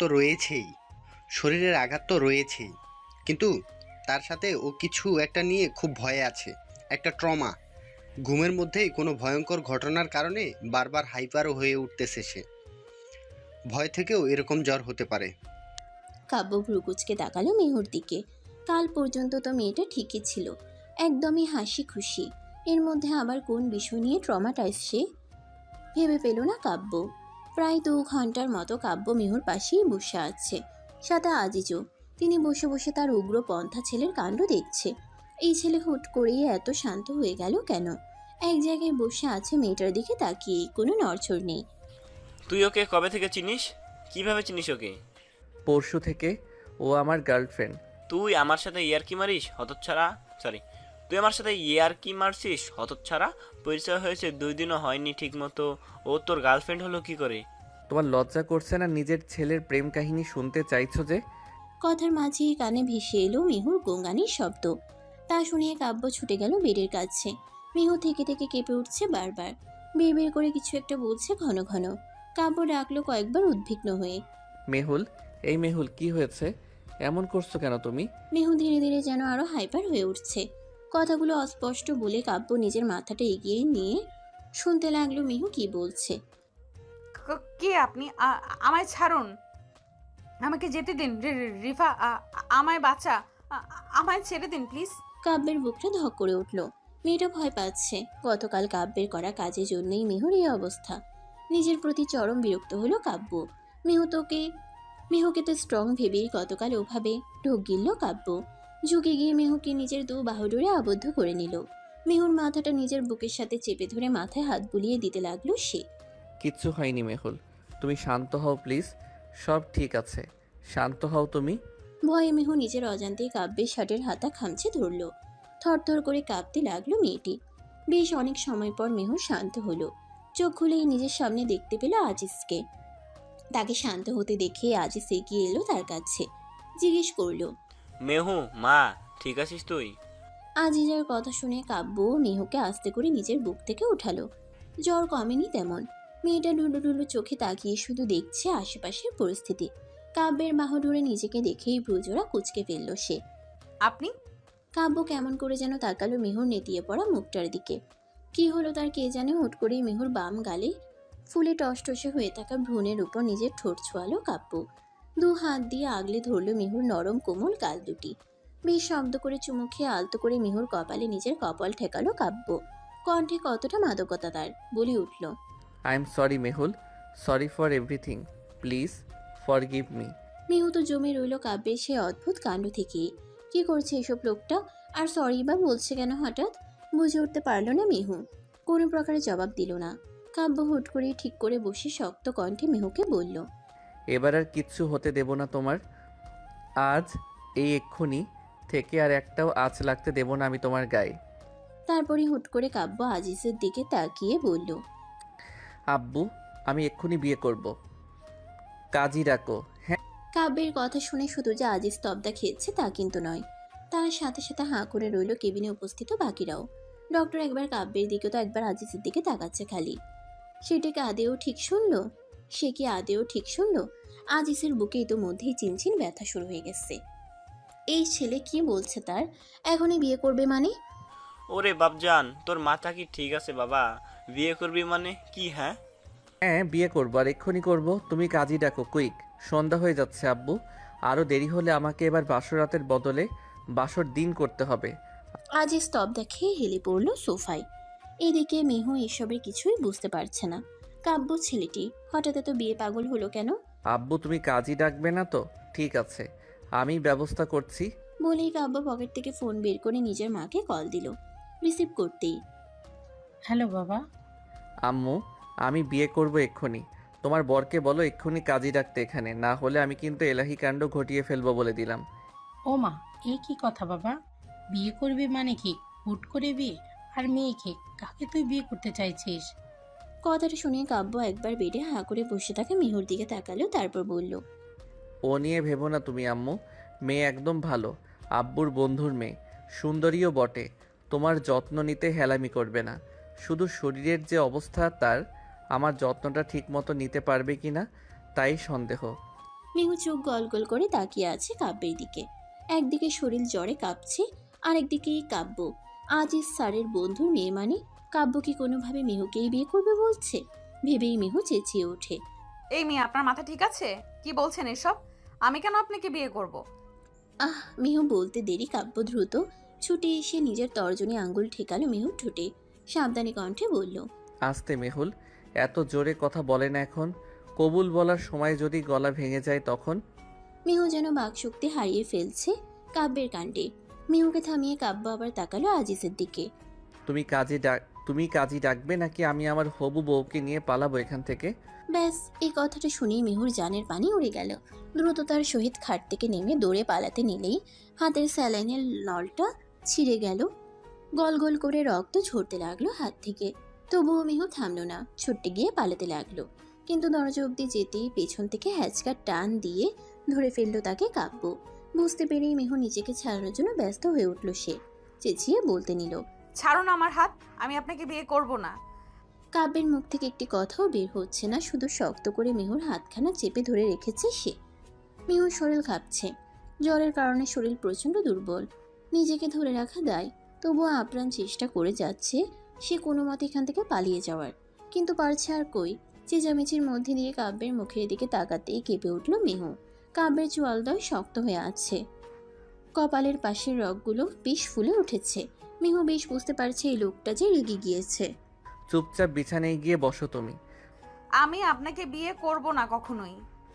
তো রয়েছেই, কিন্তু তার সাথে ও কিছু একটা নিয়ে খুব ভয়ে আছে, একটা ট্রমা। ঘুমের মধ্যেই কোনো ভয়ঙ্কর ঘটনার কারণে বারবার হাইপারও হয়ে উঠতেছে সে। ভয় থেকেও এরকম জ্বর হতে পারে। কাব্য ভ্রুকুচকে তাকালো মেহুর দিকে। কাল পর্যন্ত তো মেয়েটা ঠিকই ছিল, একদমই হাসি খুশি। এর মধ্যে আবার কোন বিষয় নিয়ে ট্রমাটাইজ সে ভেবে পেল না কাব্য। প্রায় 2 ঘন্টার মতো কাব্য মেহুর পাশেই বসে আছে, সাথে আজিজও। তিনি বসে বসে তার উগ্র পন্থা ছেলের কাণ্ড দেখছে। এই ছেলে হুট করেই এত শান্ত হয়ে গেল কেন? এক জায়গায় বসে আছে মেয়েটার দিকে তাকিয়ে, কোনো নড়চড় নেই। তুই ওকে কবে থেকে চিনিস? কিভাবে চিনিস ওকে? পরশু থেকে। ও আমার গার্লফ্রেন্ড। তুই আমার সাথে ইয়ার্কি মারিস হতচ্ছাড়া? তুই আমার সাথে ইয়ার্কি মারছিস হতচ্ছাড়া? পরিচয় হয়েছে 2 দিনও হয়নি ঠিক মতো, ও তোর গার্লফ্রেন্ড হলো কি করে? তোমার লজ্জা করছে না নিজের ছেলের প্রেম কাহিনী শুনতে চাইছো যে? কথার মাঝেই কানে ভেসে এলো মেহুর গোঙানির শব্দ। তা শুনিয়ে কাব্য ছুটে গেল বেডের কাছে। মেহু থেকে থেকে কেঁপে উঠছে বারবার, বিড়বিড় করে কিছু একটা বলছে ঘন ঘন। কাব্য ডাকলো কয়েকবার উদ্বিগ্ন হয়ে, মেহুল, এই মেহুল, কি হয়েছে? এমন করছো কেন তুমি? মেহু ধীরে ধীরে যেন আরো হাইপার হয়ে উঠছে। কথাগুলো অস্পষ্ট বলে কাব্য নিজের মাথাটা এগিয়ে নিয়ে শুনতে লাগলো মেহু কি বলছে। কে আপনি? আমায় ছাড়ুন, আমাকে যেতে দিন। রিফা, আমায় বাঁচা, আমায় ছেড়ে দিন প্লিজ। কাব্যের বুকটা ধক করে উঠল। মেয়েটা ভয় পাচ্ছে। গতকাল কাব্যের করা কাজের জন্যই মেহুর এই অবস্থা। নিজের প্রতি চরম বিরক্ত হলো কাব্য। মেহুকে তো স্ট্রং ভেবেই গতকাল ওভাবে ঢোক গিলল কাব্য। ঝুঁকে গিয়ে মেহুকে নিজের 2 বাহু ডোরে আবদ্ধ করে নিল। মেহুর মাথাটা নিজের বুকের সাথে চেপে ধরে মাথায় হাত বুলিয়ে দিতে লাগলো সে। কিচ্ছু হয়নি মেহুল, তুমি শান্ত হও প্লিজ, সব ঠিক আছে, শান্ত হও তুমি। ভয়ে মেহু নিজের অজান্তেই কাব্যের শার্টের হাতা খামচে ধরল। থরথর করে কাঁপতে লাগলো মেয়েটি। বেশ অনেক সময় পর মেহু শান্ত হলো। চোখ খুলেই নিজের সামনে দেখতে পেল আজিজকে। তাকে শান্ত হতে দেখে আজিজ এগিয়ে এলো তার কাছে, জিজ্ঞেস করলো, মেহু মা ঠিক আছিস তুই? আজিজের কথা শুনে কাব্য মেহুকে আস্তে করে নিজের বুক থেকে উঠালো। জ্বর কমেনি তেমন। মেয়েটা ঢুলু ঢুলু চোখে তাকিয়ে শুধু দেখছে আশেপাশের পরিস্থিতি। কাব্যের বাহুডোরে নিজেকে দেখেই ভ্রুজোড়া কুঁচকে ফেলল সে। আপনি? কাব্য কেমন করে যেন তাকালো মেহুর নেতিয়ে পড়া মুখটার দিকে। কি হলো তার কে জানে, হুট করেই মেহুর বাম গালে ফুলে টসটসে হয়ে থাকা ভ্রূণের উপর নিজের ঠোঁট ছোঁয়ালো কাব্য। দু হাত দিয়ে আগলে ধরল মেহুর নরম কোমল গাল দুটি। বেশ শব্দ করে চুমু খেয়ে আলতো করে মেহুর কপালে নিজের কপাল ঠেকালো কাব্য। কণ্ঠে কতটা মাদকতা তার, বলে উঠল, I am sorry Mehul, sorry for everything, please forgive me. Mehu তো জমে রইল কাব্যের সে অদ্ভুত কাণ্ড থেকেই। কি করছে এসব লোকটা, আর সরি বা বলছে কেন হঠাৎ? বুঝে উঠতে পারল না মেহু। কোনো প্রকারে জবাব দিল না। কাব্য হুট করে ঠিক করে বসে শক্ত কণ্ঠে মেহুকে বলল, এবার আর কিচ্ছু হতে দেব না তোমার। আজ এই এক্ষুনি থেকে আর একটাও আঁচ লাগতে দেব না আমি তোমার গায়ে। তারপরে হুট করে কাব্য আজিজের দিকে তাকিয়ে বলল, আব্বু আমি এক্ষুনি বিয়ে করব, কাজী ডাকো। হ্যাঁ কাব্যের কথা শুনে শুধু যে আজিজ স্তব্ধা খেয়েছে তা কিন্তু নয়, তার সাথে সাথে হাঁ করে রইল কেবিনে উপস্থিত বাকিরাও। ডক্টর একবার কাব্যের দিকে তো একবার আজিজের দিকে তাকাচ্ছে খালি। সেটাকে আদেও ঠিক শুনলো? সে কি আদেও ঠিক শুনলো? আজিজের বুকে ইতোমধ্যেই চিনচিন ব্যথা শুরু হয়ে গেছে। এই ছেলে কি বলছে তার, এখনই বিয়ে করবে মানে? ওরে বাপজান, তোর মাথা কি ঠিক আছে বাবা? বিয়ে করবি মানে কি? হ্যাঁ হ্যাঁ বিয়ে করবো, আর এক্ষুনি করবো। তুমি কাজী ডাকো কুইক, সন্ধ্যা হয়ে যাচ্ছে আব্বু। আরও দেরি হলে আমাকে এবার বাসর রাতের বদলে বাসর দিন করতে হবে। আজিজ স্তব্ধা খেয়ে হেলে পড়ল সোফায়। এদিকে মেহু এসবের কিছুই বুঝতে পারছে না। কাব্য ছেলেটি হঠাৎ এত বিয়ে পাগল হলো কেন? আব্বু তুমি কাজী ডাকবে না তো? ঠিক আছে, আমি ব্যবস্থা করছি। বলেই কাব্য পকেট থেকে ফোন বের করে নিজের মাকে কল দিল। রিসিভ করতেই, হ্যালো বাবা। আম্মু আমি বিয়ে করব এক্ষুনি। তোমার বরকে বলো এক্ষুনি কাজী ডাকতে এখানে, না হলে আমি কিন্তু এলাহি কাণ্ড ঘটিয়ে ফেলবো বলে দিলাম। ও মা, এ কি কথা বাবা? বিয়ে করবি মানে কি? হুট করে বিয়ে? আর মেয়েকে কাকে তুই বিয়ে করতে চাইছিস? কথাটা শুনে কাব্য একবার বেডে হাঁ করে বসে থাকা মেহুর দিকে তাকালো, তারপর বলল, ও নিয়ে ভেবো না তুমি আম্মু, মেয়ে একদম ভালো, আব্বুর বন্ধুর মেয়ে, সুন্দরীও বটে। তোমার যত্ন নিতে হেলামি করবে না। শুধু শরীরের যে অবস্থা তার, আমার যত্নটা ঠিক মতো নিতে পারবে কি না তাই সন্দেহ। মেহু চোখ গল গল করে তাকিয়ে আছে কাব্যের দিকে। একদিকে শরীর জ্বরে কাঁপছে, আরেকদিকে কাব্য আজিজ স্যারের বন্ধুর মেয়ে, মানে কাব্য কি কোনোভাবে মেহুকেই বিয়ে করবে বলছে? ভেবেই মেহু চেঁচিয়ে ওঠে, এই মেয়ে, আপনার মাথা ঠিক আছে? কি বলছেন এসব? আমি কেন আপনাকে বিয়ে করব? আহ! মেহু বলতে দেরি কাব্য দ্রুত ছুটে এসে নিজের তর্জনী আঙ্গুল ঠেকালো মেহুর ঠোঁটে। সাবধানী কণ্ঠে বলল, আস্তে মেহুল, এত জোরে কথা বলে না এখন। কবুল বলার সময় যদি গলা ভেঙে যায় তখন। মেহু যেন বাকশক্তি হারিয়ে ফেলছে কাব্যের কাণ্ডে। মেহুকে থামিয়ে কাব্য আবার তাকালো আজিজের দিকে। তুমি কাজী ডাকবে নাকি আমি আমার হবু বউকে নিয়ে পালাবো এখান থেকে? ব্যাস, এই কথাটা শুনেই মেহুর জানের পানি উড়ে গেল। দ্রুত তার সহিত খাট থেকে নেমে দৌড়ে পালাতে নিলেই হাতের স্যালাইনের নলটা ছিঁড়ে গেল। গল গল করে রক্ত ঝরতে লাগলো হাত থেকে। তবুও মেহু থামলো না, ছুটতে গিয়ে পালাতে লাগলো। কিন্তু দরজা অবধি যেতেই পেছন থেকে হ্যাচকা টান দিয়ে ধরে ফেললো তাকে কাব্য। বুঝতে পেরেই মেহু নিজেকে ছাড়ানোর জন্য ব্যস্ত হয়ে উঠল সে। চেঁচিয়ে বলতে নিল, ছাড়ুন আমার হাত, আমি আপনাকে বিয়ে করব না। কাব্যের মুখ থেকে একটি কথাও বের হচ্ছে না, শুধু শক্ত করে মেহুর হাতখানা চেপে ধরে রেখেছে সে। মেহুর শরীর কাঁপছে, জ্বরের কারণে শরীর প্রচণ্ড দুর্বল। নিজেকে ধরে রাখা দায়, তবুও আপ্রাণ চেষ্টা করে যাচ্ছে সে কোনো মতে এখান থেকে পালিয়ে যাওয়ার, কিন্তু পারছে আর কই। চেঁচামেচির মধ্যে দিয়ে কাব্যের মুখের দিকে তাকাতেই কেঁপে উঠল মেহু। কাব্যের চোয়ালদয় শক্ত হয়ে আছে, কপালের পাশের রগগুলো বেশ ফুলে উঠেছে। মেহু বেশ বুঝতে পারছে এই লোকটা যে রেগে গিয়েছে। চুপচাপ বিছানায় গিয়ে বসো তুমি। আমি আপনাকে বিয়ে করব না কখনোই।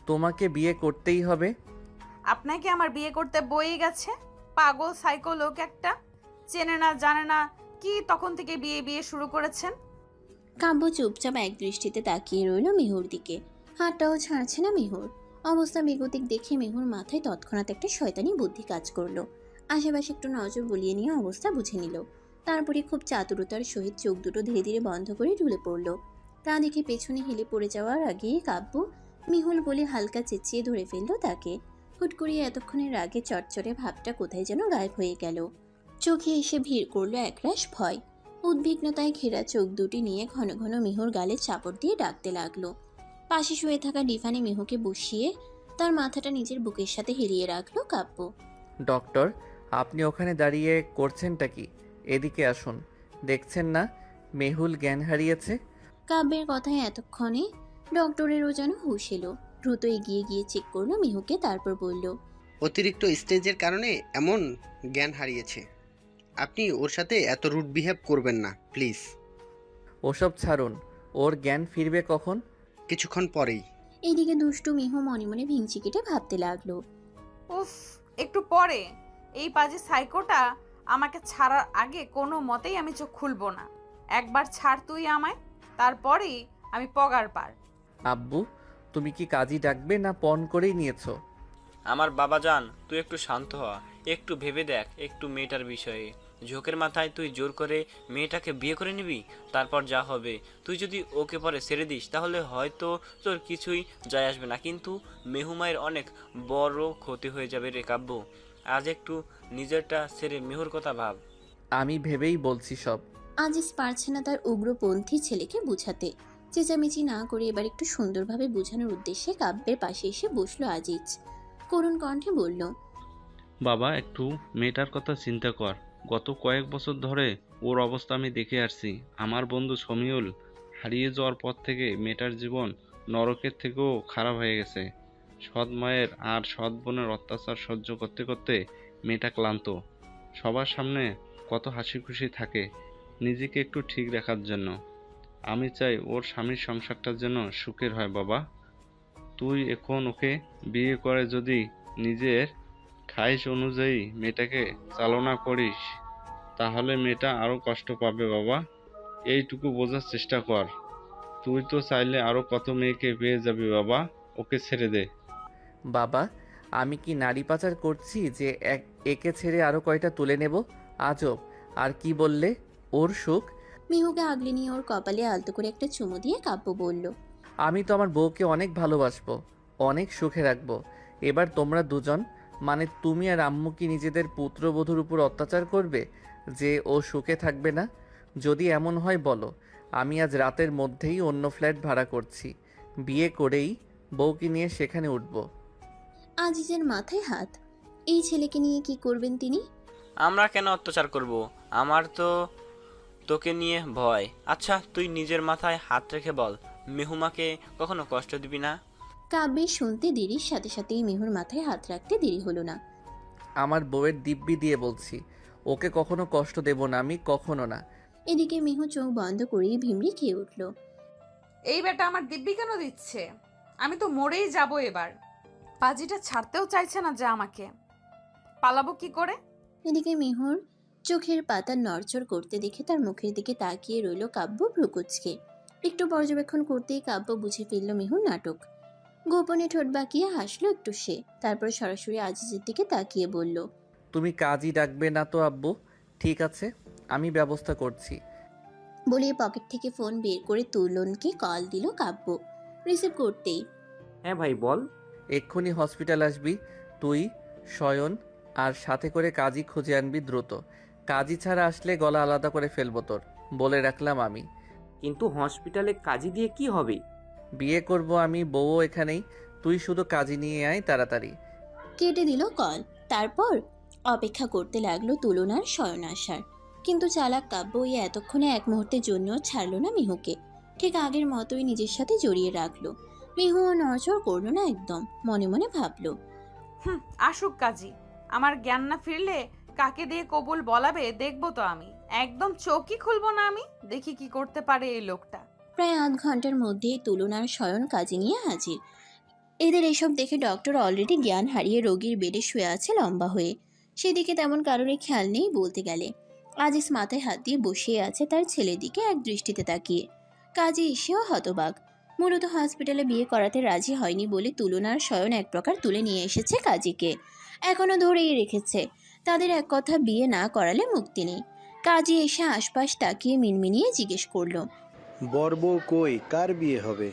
তোমাকে বিয়ে করতেই হবে। আপনাকে আমার বিয়ে করতে বয়ে গেছে। পাগল সাইকো লোক একটা, চেনে না জানে না কি তখন থেকে বিয়ে বিয়ে শুরু করেছেন। কাব্য চুপচাপ এক দৃষ্টিতে তাকিয়ে রইল মেহুর দিকে। হাতটাও ছাড়ছে না মেহুর। অবস্থা বেগতিক দেখে মেহুর মাথায় তৎক্ষণাৎ একটা শয়তানি বুদ্ধি কাজ করলো। আশেপাশে একটু নজর বুলিয়ে নিয়ে অবস্থা বুঝে নিল। তারপরে খুব চাতুরতার সহিত চোখ দুটো ধীরে ধীরে বন্ধ করে ঢুলে পড়ল। তা দেখে পেছনে হেলে পড়ে যাওয়ার আগেই কাব্য মিহুল বলে হালকা চেঁচিয়ে ধরে ফেললো তাকে। হুট করিয়ে এতক্ষণের আগে চটচটে ভাবটা কোথায় যেন গায়েব হয়ে গেল। চোখে এসে ভিড় করলো একরাশ ভয়। উদ্বিগ্নতায় ঘেরা চোখ দুটি নিয়ে ঘন ঘন মিহুর গালে চাপড় দিয়ে ডাকতে লাগলো। পাশে শুয়ে থাকা ডিফানি মিহুকে বসিয়ে তার মাথাটা নিজের বুকের সাথে হেলিয়ে রাখলো কাব্য। ডক্টর, আপনি ওখানে দাঁড়িয়ে করছেনটা কি? এদিকে আসুন। দেখছেন না মেহুল জ্ঞান হারিয়েছে? কাব্যের কথায় এতক্ষণে ডক্টরেরও যেন হুঁশ এলো। দ্রুত এগিয়ে গিয়ে চেক করলো মিহুকে, তারপর বলল, অতিরিক্ত স্টেজের কারণে এমন জ্ঞান হারিয়েছে। আপনি ওর সাথে এত রুড বিহেভ করবেন না প্লিজ। ওসব ছাড়ুন, ওর জ্ঞান ফিরবে কখন? কিছুক্ষণ পরেই। এইদিকে দুষ্টু মিহু মনে মনে ভিংচি কেটে ভাবতে লাগলো, উফ, একটু পরে এই পাজি সাইকোটা আমাকে ছাড়ার আগে কোনো মতেই আমি চোখ খুলবো না। একবার ছাড় তুই আমায়, তারপরেই আমি পগার পার। আব্বু, তুমি কি কাজী ডাকবে না পণ করেই নিয়েছো? আমার বাবা জান, তুই একটু শান্ত হ, একটু ভেবে দেখ একটু মেয়েটার বিষয়ে। ঝোঁকের মাথায় তুই জোর করে মেয়েটাকে বিয়ে করে নিবি, তারপর যা হবে। তুই যদি ওকে পরে ছেড়ে দিস তাহলে হয়তো তোর কিছুই যায় আসবে না, কিন্তু মেহুমায়ের অনেক বড় ক্ষতি হয়ে যাবে রে কাব্য। আজ একটু নিজেরটা ছেড়ে মেহুর কথা ভাব। আমি ভেবেই বলছি সব। আজিজ পারছে না তার উগ্রপন্থী ছেলেকে বুঝাতে। চেঁচামেচি না করে এবার একটু সুন্দরভাবে বোঝানোর উদ্দেশ্যে কাব্যের পাশে এসে বসলো আজিজ। করুণ কণ্ঠে বলল, বাবা, একটু মেয়েটার কথা চিন্তা কর। গত কয়েক বছর ধরে ওর অবস্থা আমি দেখে আসছি। আমার বন্ধু শমিউল হারিয়ে যাওয়ার পর থেকে মেয়েটার জীবন নরকের থেকেও খারাপ হয়ে গেছে। সৎ মায়ের আর সৎ বোনের অত্যাচার সহ্য করতে করতে মেয়েটা ক্লান্ত। সবার সামনে কত হাসি খুশি থাকে নিজেকে একটু ঠিক রাখার জন্য। আমি চাই ওর স্বামীর সংসারটা যেন সুখের হয়। বাবা, তুই এখন ওকে বিয়ে করে যদি নিজের খাইশ অনুযায়ী মেয়েটাকে চালনা করিস তাহলে মেয়েটা আরো কষ্ট পাবে। বাবা, এইটুকু বোঝার চেষ্টা কর। তুই তো চাইলে আরো কত মেয়েকে পেয়ে যাবি। বাবা, ওকে ছেড়ে দে। বাবা, আমি কি নারী পাচার করছি যে একে ছেড়ে আরো কয়টা তুলে নেব? আজব। আর কি বললে? ওর সুখ? মিহুকে আগলে নিয়ে ওর কপালে আলতো করে একটা চুমু দিয়ে কাব্য বলল, আমি তো আমার বউকে অনেক ভালোবাসবো, অনেক সুখে রাখবো। এবার তোমরা দুজন, মানে তুমি আর আম্মু, কি নিজেদের পুত্রবধূর উপর অত্যাচার করবে যে ও সুখে থাকবে না? যদি এমন হয় বলো, আমি আজ রাতের মধ্যেই অন্য ফ্ল্যাট ভাড়া করছি। বিয়ে করেই বউকে নিয়ে সেখানে উঠব। আজিজের মাথায় হাত। এই ছেলেকে নিয়ে কি করবেন তিনি? আমরা কেন অত্যাচার করব? আমার তো তোকে নিয়ে ভয়। আচ্ছা, তুই নিজের মাথায় হাত রেখে বল, মেহুমাকে কখনো কষ্ট দিবি না? কাব্যের শুনতে দেরির সাথে সাথেই মিহুর মাথায় হাত রাখতে দেরি হলো না। আমার বউয়ের দিব্যি দিয়ে বলছি, ওকে কখনো কষ্ট দেব না আমি, কখনো না। এদিকে মিহু চোখ বন্ধ করেই ভিমড়ি খেয়ে উঠল। এই বেটা আমার দিব্যি কেন দিচ্ছে? আমি তো মরেই যাব এবার। পাজিটা ছাড়তেও চাইছে না যে আমাকে, পালাবো কি করে? এদিকে মিহুর চোখের পাতা নড়চড় করতে দেখে তার মুখের দিকে তাকিয়ে রইল কাব্য ভ্রুকুচকে। একটু পর্যবেক্ষণ করতেই কাব্য বুঝে ফেলল মিহুর নাটক। গোপনে ঠোঁট বাঁকিয়ে হাসলো একটু সে, তারপর সরাসরি আজিজের দিকে তাকিয়ে বলল, তুমি কাজই ডাকবে না তো আব্বু? ঠিক আছে, আমি ব্যবস্থা করছি। বলে পকেট থেকে ফোন বের করে তুলনকে কল দিল কাব্য। রিসিভ করতেই, হ্যাঁ ভাই বল। এক্ষুনি হসপিটাল আসবি তুই, শয়ন, আর সাথে করে কাজী খুঁজে আনবি দ্রুত। কাজী ছাড়া আসলে গলা আলাদা করে ফেলবো তোর, বলে রাখলাম আমি। কিন্তু হসপিটালে কাজী দিয়ে কি হবে? বিয়ে করব আমি, বউও এখানেই। তুই শুধু কাজী নিয়ে আয় তাড়াতাড়ি। কেটে দিল কল। তারপর অপেক্ষা করতে লাগলো তুলনার শয়ন আসার। কিন্তু চালাক কাব্য ওই এতক্ষণে এক মুহূর্তের জন্য ছাড়লো না মিহুকে। ঠিক আগের মতোই নিজের সাথে জড়িয়ে রাখলো। মিহুও নড়চড় করলো না একদম, মনে মনে ভাবলো, আসুক কাজী। আমার জ্ঞান না ফিরলে কাকে দিয়ে কবুল বলাবে দেখবো তো আমি। একদম চোখই খুলবো না আমি, দেখি কি করতে পারে এই লোকটা। প্রায় আধ ঘন্টার মধ্যেই তুলনার শয়ন কাজে নিয়ে হাজির। এদের এসব দেখে ডক্টর অলরেডি জ্ঞান হারিয়ে রোগীর বেডে শুয়ে আছে লম্বা হয়ে। সেদিকে তেমন কারোরই খেয়াল নেই বলতে গেলে। আজিজ মাথায় হাত দিয়ে বসিয়ে আছে তার ছেলের দিকে এক দৃষ্টিতে তাকিয়ে। কাজে এসেও হতবাক। মূলত হসপিটালে বিয়ে করাতে রাজি হয়নি বলে তুলনার শয়ন এক প্রকার তুলে নিয়ে এসেছে কাজীকে, এখনো ধরেই রেখেছে। তাদের এক কথা বিয়ে না করালে মুক্তি নেই। কাজী এসে আশপাশ তাকিয়ে মিনমিনিয়ে জিজ্ঞেস করলো, বর কই, কার বিয়ে হবে?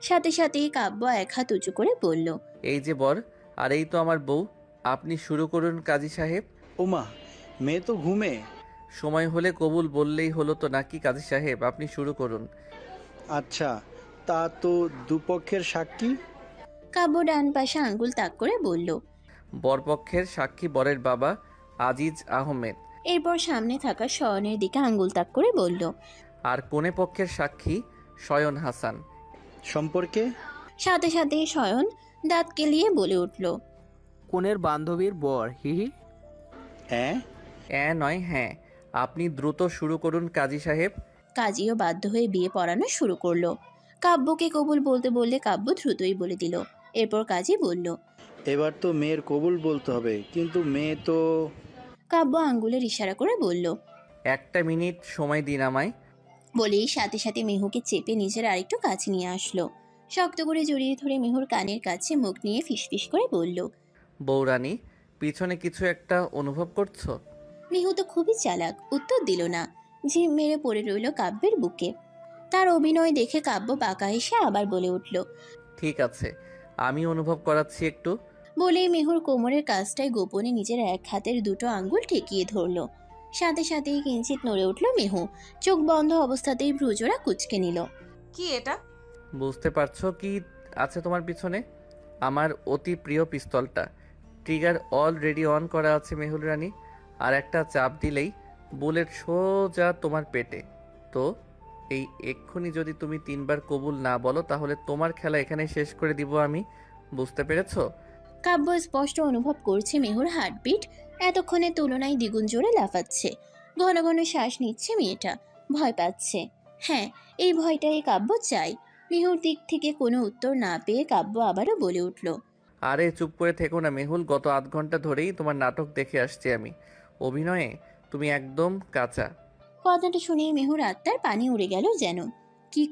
সাথে সাথেই কাব্য এক হাত উঁচু করে বলল, এই যে বর, আর এই তো আমার বউ। আপনি শুরু করুন কাজী সাহেব। ওমা, মেয়ে তো ঘুমে। সময় হলে কবুল বললেই হলো তো নাকি কাজী সাহেব, আপনি শুরু করুন। আচ্ছা, তা তো দুপক্ষের সাক্ষী? কাব্য ডান পাশে আঙ্গুল তাক করে বলল। বরপক্ষের সাক্ষী বরের বাবা আজিজ আহমেদ। এরপর সামনে থাকা শয়নের দিকে আঙ্গুল তাক করে বলল, আর কনে পক্ষের সাক্ষী শয়ন হাসান। সম্পর্কে? সাথে সাথে শয়ন দাঁত কেলিয়ে বলে উঠল, কনের বান্ধবীর বর, হিহি। হ্যাঁ নয় হ্যাঁ, আপনি দ্রুত শুরু করুন কাজী সাহেব। কাজীও বাধ্য হয়ে বিয়ে পড়ানো শুরু করলো। কাব্যকে কবুল বলতে বললে কাব্য দ্রুতই বলে দিল। এরপর কাজী বলল, এবার তো মেয়ের কবুল বলতে হবে, কিন্তু মেয়ে তো। কাব্য আঙ্গুলের ইশারা করে বলল, 1 মিনিট সময় দিন আমায়। বলেই সাথে সাথে মেহুকে চেপে নিজের আরেকটু কাছে নিয়ে আসলো। শক্ত করে জড়িয়ে ধরে মেহুর কানের কাছে মুখ নিয়ে ফিসফিস করে বলল, বৌরানী, পিছনে কিছু একটা অনুভব করছো? মেহু তো খুবই চালাক, উত্তর দিল না। ঝিম মেরে পড়ে রইল কাব্যের বুকে। তার অভিনয় দেখে কাব্য বাঁকা এসে আবার বলে উঠল, ঠিক আছে, আমি অনুভব করাচ্ছি একটু। বলেই মেহুর কোমরের কাজটায় গোপনে নিজের এক হাতের দুটো আঙ্গুল ঠেকিয়ে ধরল। সাথে সাথেই কিঞ্চিত নড়ে উঠল মেহু। চোখ বন্ধ অবস্থাতেই ভ্রুজোড়া কুঁচকে নিল। কি এটা? বুঝতে পারছো কি আছে তোমার পিছনে? আমার অতি প্রিয় পিস্তলটা। ট্রিগার অলরেডি অন করা আছে মেহুল রানী, আর একটা চাপ দিলেই বুলেট সোজা তোমার পেটে। তো এই এক্ষুনি যদি তুমি 3 বার কবুল না বলো, তাহলে তোমার খেলা এখানে শেষ করে দিব আমি। বুঝতে পেরেছো? কাব্য স্পষ্ট অনুভব করছে মেহুর হার্টবিট এতক্ষণের তুলনায় দ্বিগুণ জোরে লাফাচ্ছে। ঘন ঘন শ্বাস নিচ্ছে মেয়েটা, ভয় পাচ্ছে। হ্যাঁ, এই ভয়টাই কাব্য চাই। মেহুর দিক থেকে কোনো উত্তর না পেয়ে কাব্য আবারও বলে উঠল, আরে চুপ করে থেকো না মেহুল, গত আধ ঘন্টা ধরেই তোমার নাটক দেখে আসছি আমি। অভিনয়ে তুমি একদম কাঁচা। কথাটা শুনে মেহুর আত্মার পানি উড়ে গেল যেন। কি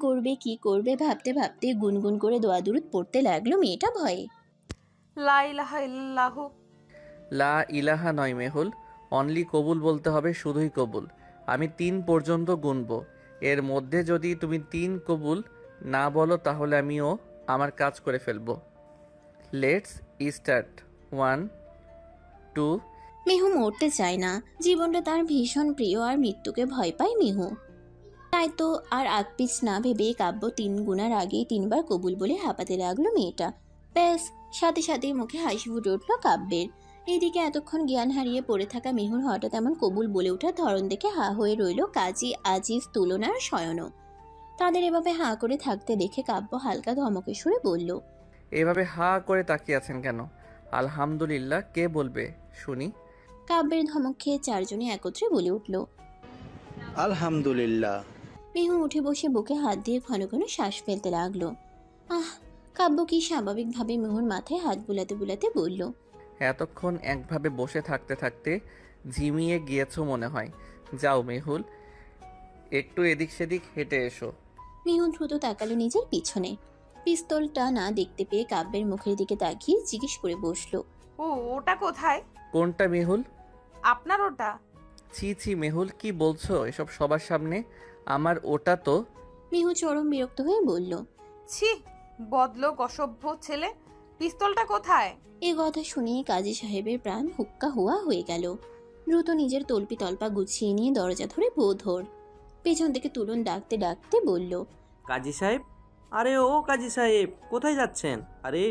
করবে ভাবতে ভাবতে গুনগুন করে দোয়া দুরুদ পড়তে লাগলো মেয়েটা ভয়ে। লা ইলাহা ইল্লাল্লাহু। লা ইলাহা নয় মেহুল, অনলি কবুল বলতে হবে, শুধুই কবুল। আমি 3 পর্যন্ত গুনবো, এর মধ্যে যদি তুমি 3 কবুল না বলো তাহলে আমিও আমার কাজ করে ফেলবো। Let's start. 1 2। মেহু মরতে চায় না, জীবনটা তার ভীষণ প্রিয়, আর মৃত্যুকে ভয় পায় মেহু। তাই তো আর আগপিছ না ভেবে কাব্য 3 গুনার আগেই 3 বার কবুল বলে হাঁপাতে লাগলো মেয়েটা। ব্যাস, সাথে সাথেই মুখে হাসি ফুটে উঠল কাব্যের। এদিকে এতক্ষণ জ্ঞান হারিয়ে পড়ে থাকা মেহুর হঠাৎ এমন কবুল বলে ওঠার ধরন দেখে হা হয়ে রইল কাজী, আজিজ, তুলনার শয়নও। তাদের এভাবে হাঁ করে থাকতে দেখে কাব্য হালকা ধমকে সুরে বলল, এভাবে হা করে তাকিয়ে আছেন কেন? আলহামদুলিল্লাহ কে বলবে শুনি? কাব্যের ধমক খেয়ে 4 জনে একত্রে বলে উঠল, আলহামদুলিল্লাহ। মেহু উঠে বসে বুকে হাত দিয়ে ঘন ঘন শ্বাস ফেলতে লাগলো। কাব্য কি স্বাভাবিকভাবে মেহুর মাথায় হাত বুলাতে বুলাতে বলল, এতক্ষণ একভাবে বসে থাকতে থাকতে ঝিমিয়ে গিয়েছো মনে হয়। যাও মেহুল, একটু এদিক সেদিক হেঁটে এসো। মেহু দ্রুত তাকালো নিজের পিছনে। পিস্তলটা না দেখতে পেয়ে কাব্যের মুখের দিকে তাকিয়ে জিজ্ঞেস করে বসলো, ও ওটা কোথায়? কোনটা মেহুল? আপনার ওটা? ছি ছি মেহুল, কি বলছো এসব সবার সামনে? আমার ওটা তো। মেহু চরম বিরক্ত হয়ে বলল, ছি, বদলোক অসভ্য ছেলে, পিস্তলটা কোথায়? এ কথা শুনে কাজী সাহেবের প্রাণ হুক্কা হুয়া হয়ে গেল। দ্রুত নিজের তল্পি তল্পা গুছিয়ে নিয়ে দরজা ধরে বোধর। পেছন থেকে তুলন ডাকতে ডাকতে বলল, কাজী সাহেব, আরে ও কাজী সাহেব, কোথায় যাচ্ছেন? আরে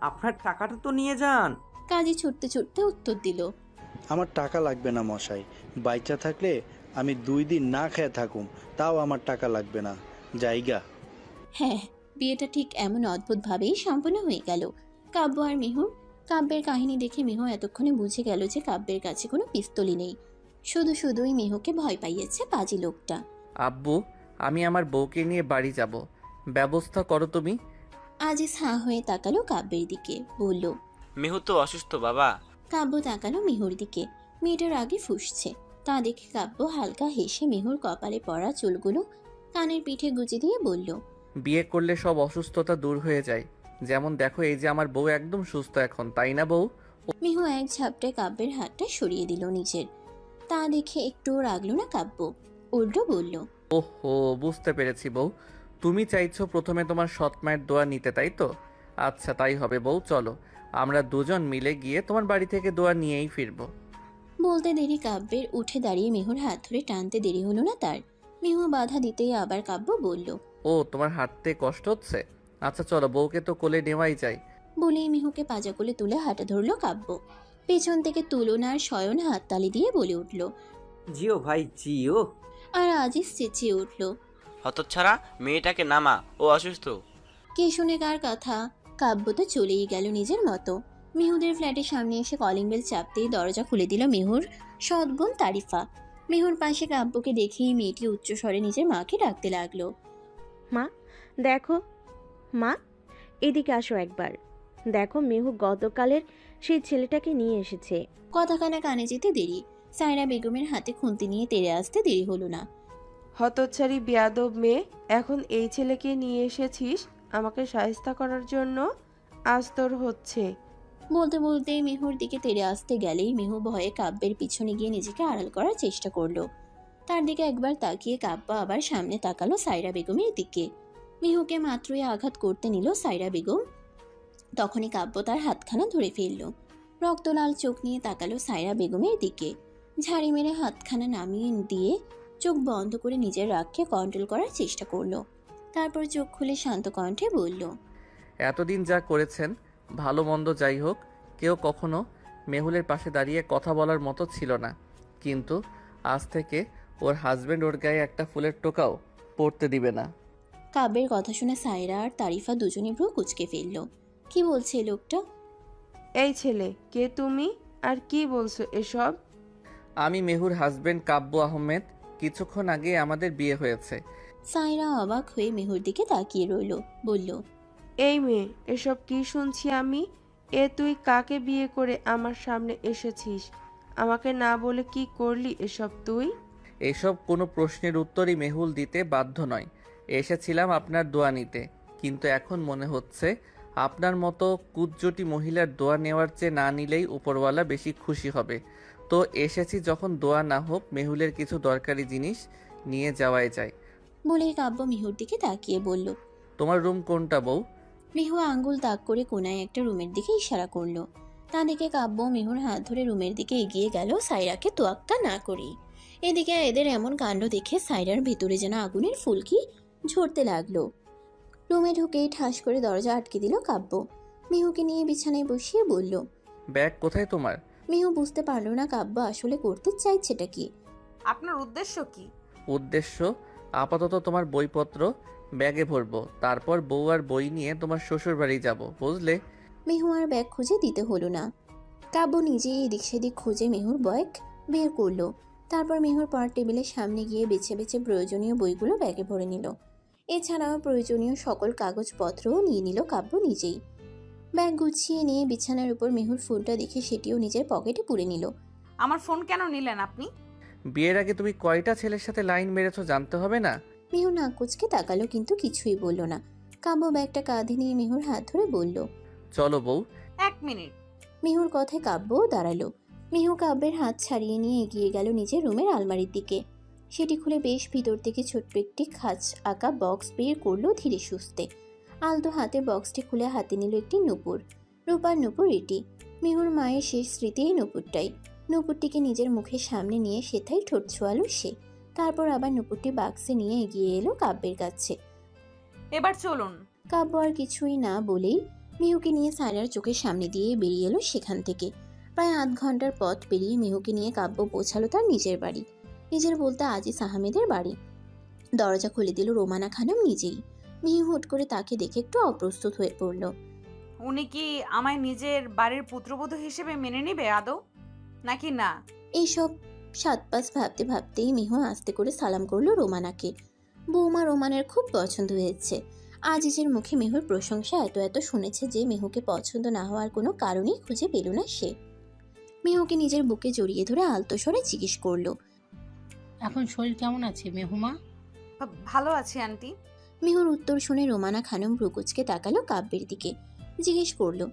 আপনার টাকাটা তো নিয়ে যান। কাজী ছুটতে ছুটতে উত্তর দিল, আমার টাকা লাগবে না মশাই, বাইচা থাকলে আমি 2 দিন না খেয়ে থাকুম, তাও আমার টাকা লাগবে না, জায়গা। হ্যাঁ, বিয়েটা ঠিক এমন অদ্ভুতভাবেই সম্পন্ন হয়ে গেল। কাব্য আর মেহুর। কাব্যের কাহিনী দেখে মেহু এতক্ষণে বুঝে গেল যে কাব্যের কাছে কোনো পিস্তলই নেই। শুধুই মেহুকে ভয় পাইয়েছে পাজি লোকটা। আব্বু, আমি আমার বউকে নিয়ে বাড়ি যাব, ব্যবস্থা করো তুমি। আজিজ হাঁ হয়ে তাকালো কাব্যের দিকে, বলল, মেহু তো অসুস্থ বাবা। কাব্য তাকালো মেহুর দিকে। মেয়েটার আগে ফুঁসছে। তা দেখে কাব্য হালকা হেসে মেহুর কপালে পড়া চুলগুলো কানের পিঠে গুজে দিয়ে বলল, বিয়ে করলে সব অসুস্থতা দূর হয়ে যায়। যেমন দেখো, এই যে আমার বউ একদম সুস্থ এখন, তাই না বউ? মিহু এক ঝাপটায় কাব্যের হাতটা সরিয়ে দিল নিজের। তা দেখে একটুও রাগলো না কাব্য, উল্টো বলল, ওহো, বুঝতে পেরেছি বউ। তুমি চাইছো প্রথমে তোমার সৎ মায়ের দোয়া নিতে, তাই তো? আচ্ছা, তাই হবে বউ। চলো আমরা দুজন মিলে গিয়ে তোমার বাড়ি থেকে দোয়া নিয়েই ফিরবো। বলতে দেরি কাব্যের উঠে দাঁড়িয়ে মিহুর হাত ধরে টানতে দেরি হলো না তার। মিহু বাধা দিতেই আবার কাব্য বলল, ও, তোমার হাঁটতে কষ্ট হচ্ছে? আচ্ছা চলো, বউকে তো কোলে নেওয়াই যায়। বলেই মিহুকে পাজা কোলে তুলে হাঁটা ধরলো কাব্য। পেছন থেকে তুলনার শয়ন হাততালি দিয়ে বলে উঠল, জিও ভাই জিও। আর আজিজ চেঁচিয়ে উঠল, হতচ্ছাড়া, মেয়েটাকে নামা, ও অসুস্থ। কে শুনে কার কথা? কাব্য তো চলেই গেল নিজের মতো। মিহুদের ফ্ল্যাটের সামনে এসে কলিং বেল চাপতেই দরজা খুলে দিল মিহুর সৎ বোন তারিফা। মিহুর পাশে কাব্যকে দেখেই মেয়েটি উচ্চস্বরে নিজের মাকে ডাকতে লাগলো, মা দেখো, মা এদিকে আসো একবার। দেখো মেহু গতকালের সেই ছেলেটাকে নিয়ে এসেছে। কথাখানা কানে যেতে দেরি। সায়রা বেগমের হাতে খুন্তি নিয়ে তেড়ে আসতে দেরি হলো না। হতচ্ছাড়ি বেয়াদব মেয়ে, এখন এই ছেলেকে নিয়ে এসেছিস আমাকে শায়েস্তা করার জন্য? আজ তোর হচ্ছে। বলতে বলতে মিহুর দিকে তেড়ে আসতে গেলেই মিহু ভয়ে কাব্যের পিছনে গিয়ে নিজেকে আড়াল করার চেষ্টা করলো। তার দিকে একবার তাকিয়ে কাব্য আবার সামনে তাকালো সায়রা বেগমের দিকে। মিহুকে মাত্রই আঘাত করতে নিল সায়রা বেগম, তখনই কাব্য তার হাতখানা ধরে ফেলল। রক্তলাল চোখ নিয়ে তাকালো সায়রা বেগমের দিকে। ঝাড়ি মেরে হাতখানা নামিয়ে দিয়ে চোখ বন্ধ করে নিজের রাগকে কন্ট্রোল করার চেষ্টা করলো। তারপর চোখ খুলে শান্ত কণ্ঠে বলল, এতদিন যা করেছেন, ভালো মন্দ যাই হোক, কেউ কখনো মেহুলের পাশে দাঁড়িয়ে কথা বলার মতো ছিল না। কিন্তু আজ থেকে ওর হাজবেন্ড ওর গায়ে একটা ফুলের টোকাও পড়তে দিবে না। কাব্যের কথা শুনে সায়রা আর তারিফা দুজনে ভ্রু কুঁচকে ফেলল। কি বলছে লোকটা? এই ছেলে কে তুমি, আর কি বলছো এসব? আমি মেহুর হাজবেন্ড কাব্য আহমেদ। কিছুক্ষণ আগে আমাদের বিয়ে হয়েছে। সায়রা অবাক হয়ে মেহুর দিকে তাকিয়ে রইল, বলল, এই মেয়ে, এসব কি শুনছি আমি? তুই কাকে বিয়ে করে আমার সামনে এসেছিস? আমাকে না বলে কি করলি এসব তুই? এসব কোনো প্রশ্নের উত্তরই মেহুল দিতে বাধ্য নয়। এসেছিলাম আপনার দোয়া নিতে, কিন্তু এখন মনে হচ্ছে আপনার মতো কুজ্জটি মহিলার দোয়া নেওয়ার চেয়ে না নিলেই উপরওয়ালা বেশি খুশি হবে। তো এসেছি যখন, দোয়া না হোক মেহুলের কিছু দরকারি জিনিস নিয়ে যাওয়াই যায়। বলে কাব্য মিহুর দিকে তাকিয়ে বলল, তোমার রুম কোনটা বউ? মিহু আঙ্গুল তাক করে কোনায় একটা রুমের দিকে ইশারা করলো। তা দেখে কাব্য মিহুর হাত ধরে রুমের দিকে এগিয়ে গেল সায়রাকে তোয়াক্কা না করেই। এদিকে এদের এমন কাণ্ড দেখে সায়রার ভিতরে যেন আগুনের ফুলকি ঝরতে লাগলো। রুমে ঢুকেই ঠাস করে দরজা আটকে দিল কাব্য। মিহুকে নিয়ে বিছানায় বসিয়ে বলল, ব্যাগ কোথায় তোমার? মিহু বুঝতে পারলো না কাব্য আসলে করতে চাইছেটা কি। আপনার উদ্দেশ্য কি? উদ্দেশ্য, আপাতত তোমার বইপত্র ব্যাগে ভরবো, তারপর বউ আর বই নিয়ে তোমার শ্বশুর বাড়ি যাবো, বুঝলে? মিহু আর ব্যাগ খুঁজে দিতে হলো না। কাব্য নিজেই এদিক সেদিক খুঁজে মেহুর ব্যাগ বের করলো। তারপর মেহুর পড়ার টেবিলের সামনে গিয়ে বেছে বেছে প্রয়োজনীয় বইগুলো ব্যাগে ভরে নিল। এছাড়াও প্রয়োজনীয় সকল কাগজপত্রও নিয়ে নিল কাব্য নিজেই। ব্যাগ গুছিয়ে নিয়ে বিছানার উপর মেহুর ফোনটা দেখে সেটিও নিজের পকেটে পুরে নিল। আমার ফোন কেন নিলেন আপনি? বিয়ের আগে তুমি কয়টা ছেলের সাথে লাইন মেরেছো জানতে হবে না? মেহু নাক কুচকে তাকালো, কিন্তু কিছুই বলল না। কাব্য ব্যাগটা কাঁধে নিয়ে মেহুর হাত ধরে বলল, চলো বউ। 1 মিনিট। মেহুর কথায় কাব্যও দাঁড়ালো। মেহু কাব্যের হাত ছাড়িয়ে নিয়ে এগিয়ে গেল নিজের রুমের আলমারির দিকে। সেটি খুলে বেশ ভিতর থেকে ছোট্ট একটি খাঁচ আঁকা বক্স বের করলো ধীরে সুস্থে। আলতো হাতে বক্সটি খুলে হাতে নিল একটি নূপুর, রূপার নূপুর এটি। মেহুর মায়ের শেষ স্মৃতি এই নূপুরটাই। নূপুরটিকে নিজের মুখের সামনে নিয়ে সেথায় ঠোঁট ছোঁয়ালো সে। তারপর আবার নূপুরটি বাক্সে নিয়ে এগিয়ে এলো কাব্যের কাছে। এবার চলুন। কাব্য আর কিছুই না বলেই মিহুকে নিয়ে সায়রার চোখের সামনে দিয়ে বেরিয়ে এলো সেখান থেকে। প্রায় আধ ঘন্টার পথ পেরিয়ে মিহুকে নিয়ে কাব্য পৌঁছালো তার নিজের বাড়ি। নিজের বলতে আজিজ আহমেদের বাড়ি। দরজা খুলে দিল রোমানা খানম নিজেই। মিহু হুট করে তাকে দেখে একটু অপ্রস্তুত হয়ে পড়ল। উনি কি আমায় নিজের বাড়ির পুত্রবধূ হিসেবে মেনে নেবে আদৌ, নাকি না? এইসব সাত পাঁচ ভাবতে ভাবতেই মিহু আস্তে করে সালাম করলো রোমানাকে। বৌমা রোমানের খুব পছন্দ হয়েছে। আজিজের মুখে মেহুর প্রশংসা এত এত শুনেছে যে মেহুকে পছন্দ না হওয়ার কোনো কারণই খুঁজে পেল না সে। মেহুকে নিজের বুকে জড়িয়ে ধরে আলতো স্বরে জিজ্ঞেস করলো, এখন শরীর কেমন আছে মেহুমা? ভালো আছি আন্টি। মিহুর উত্তর শুনে রোমানা খানম ভ্রুকুচকে তাকালো কাব্যের দিকে, জিজ্ঞেস করলো,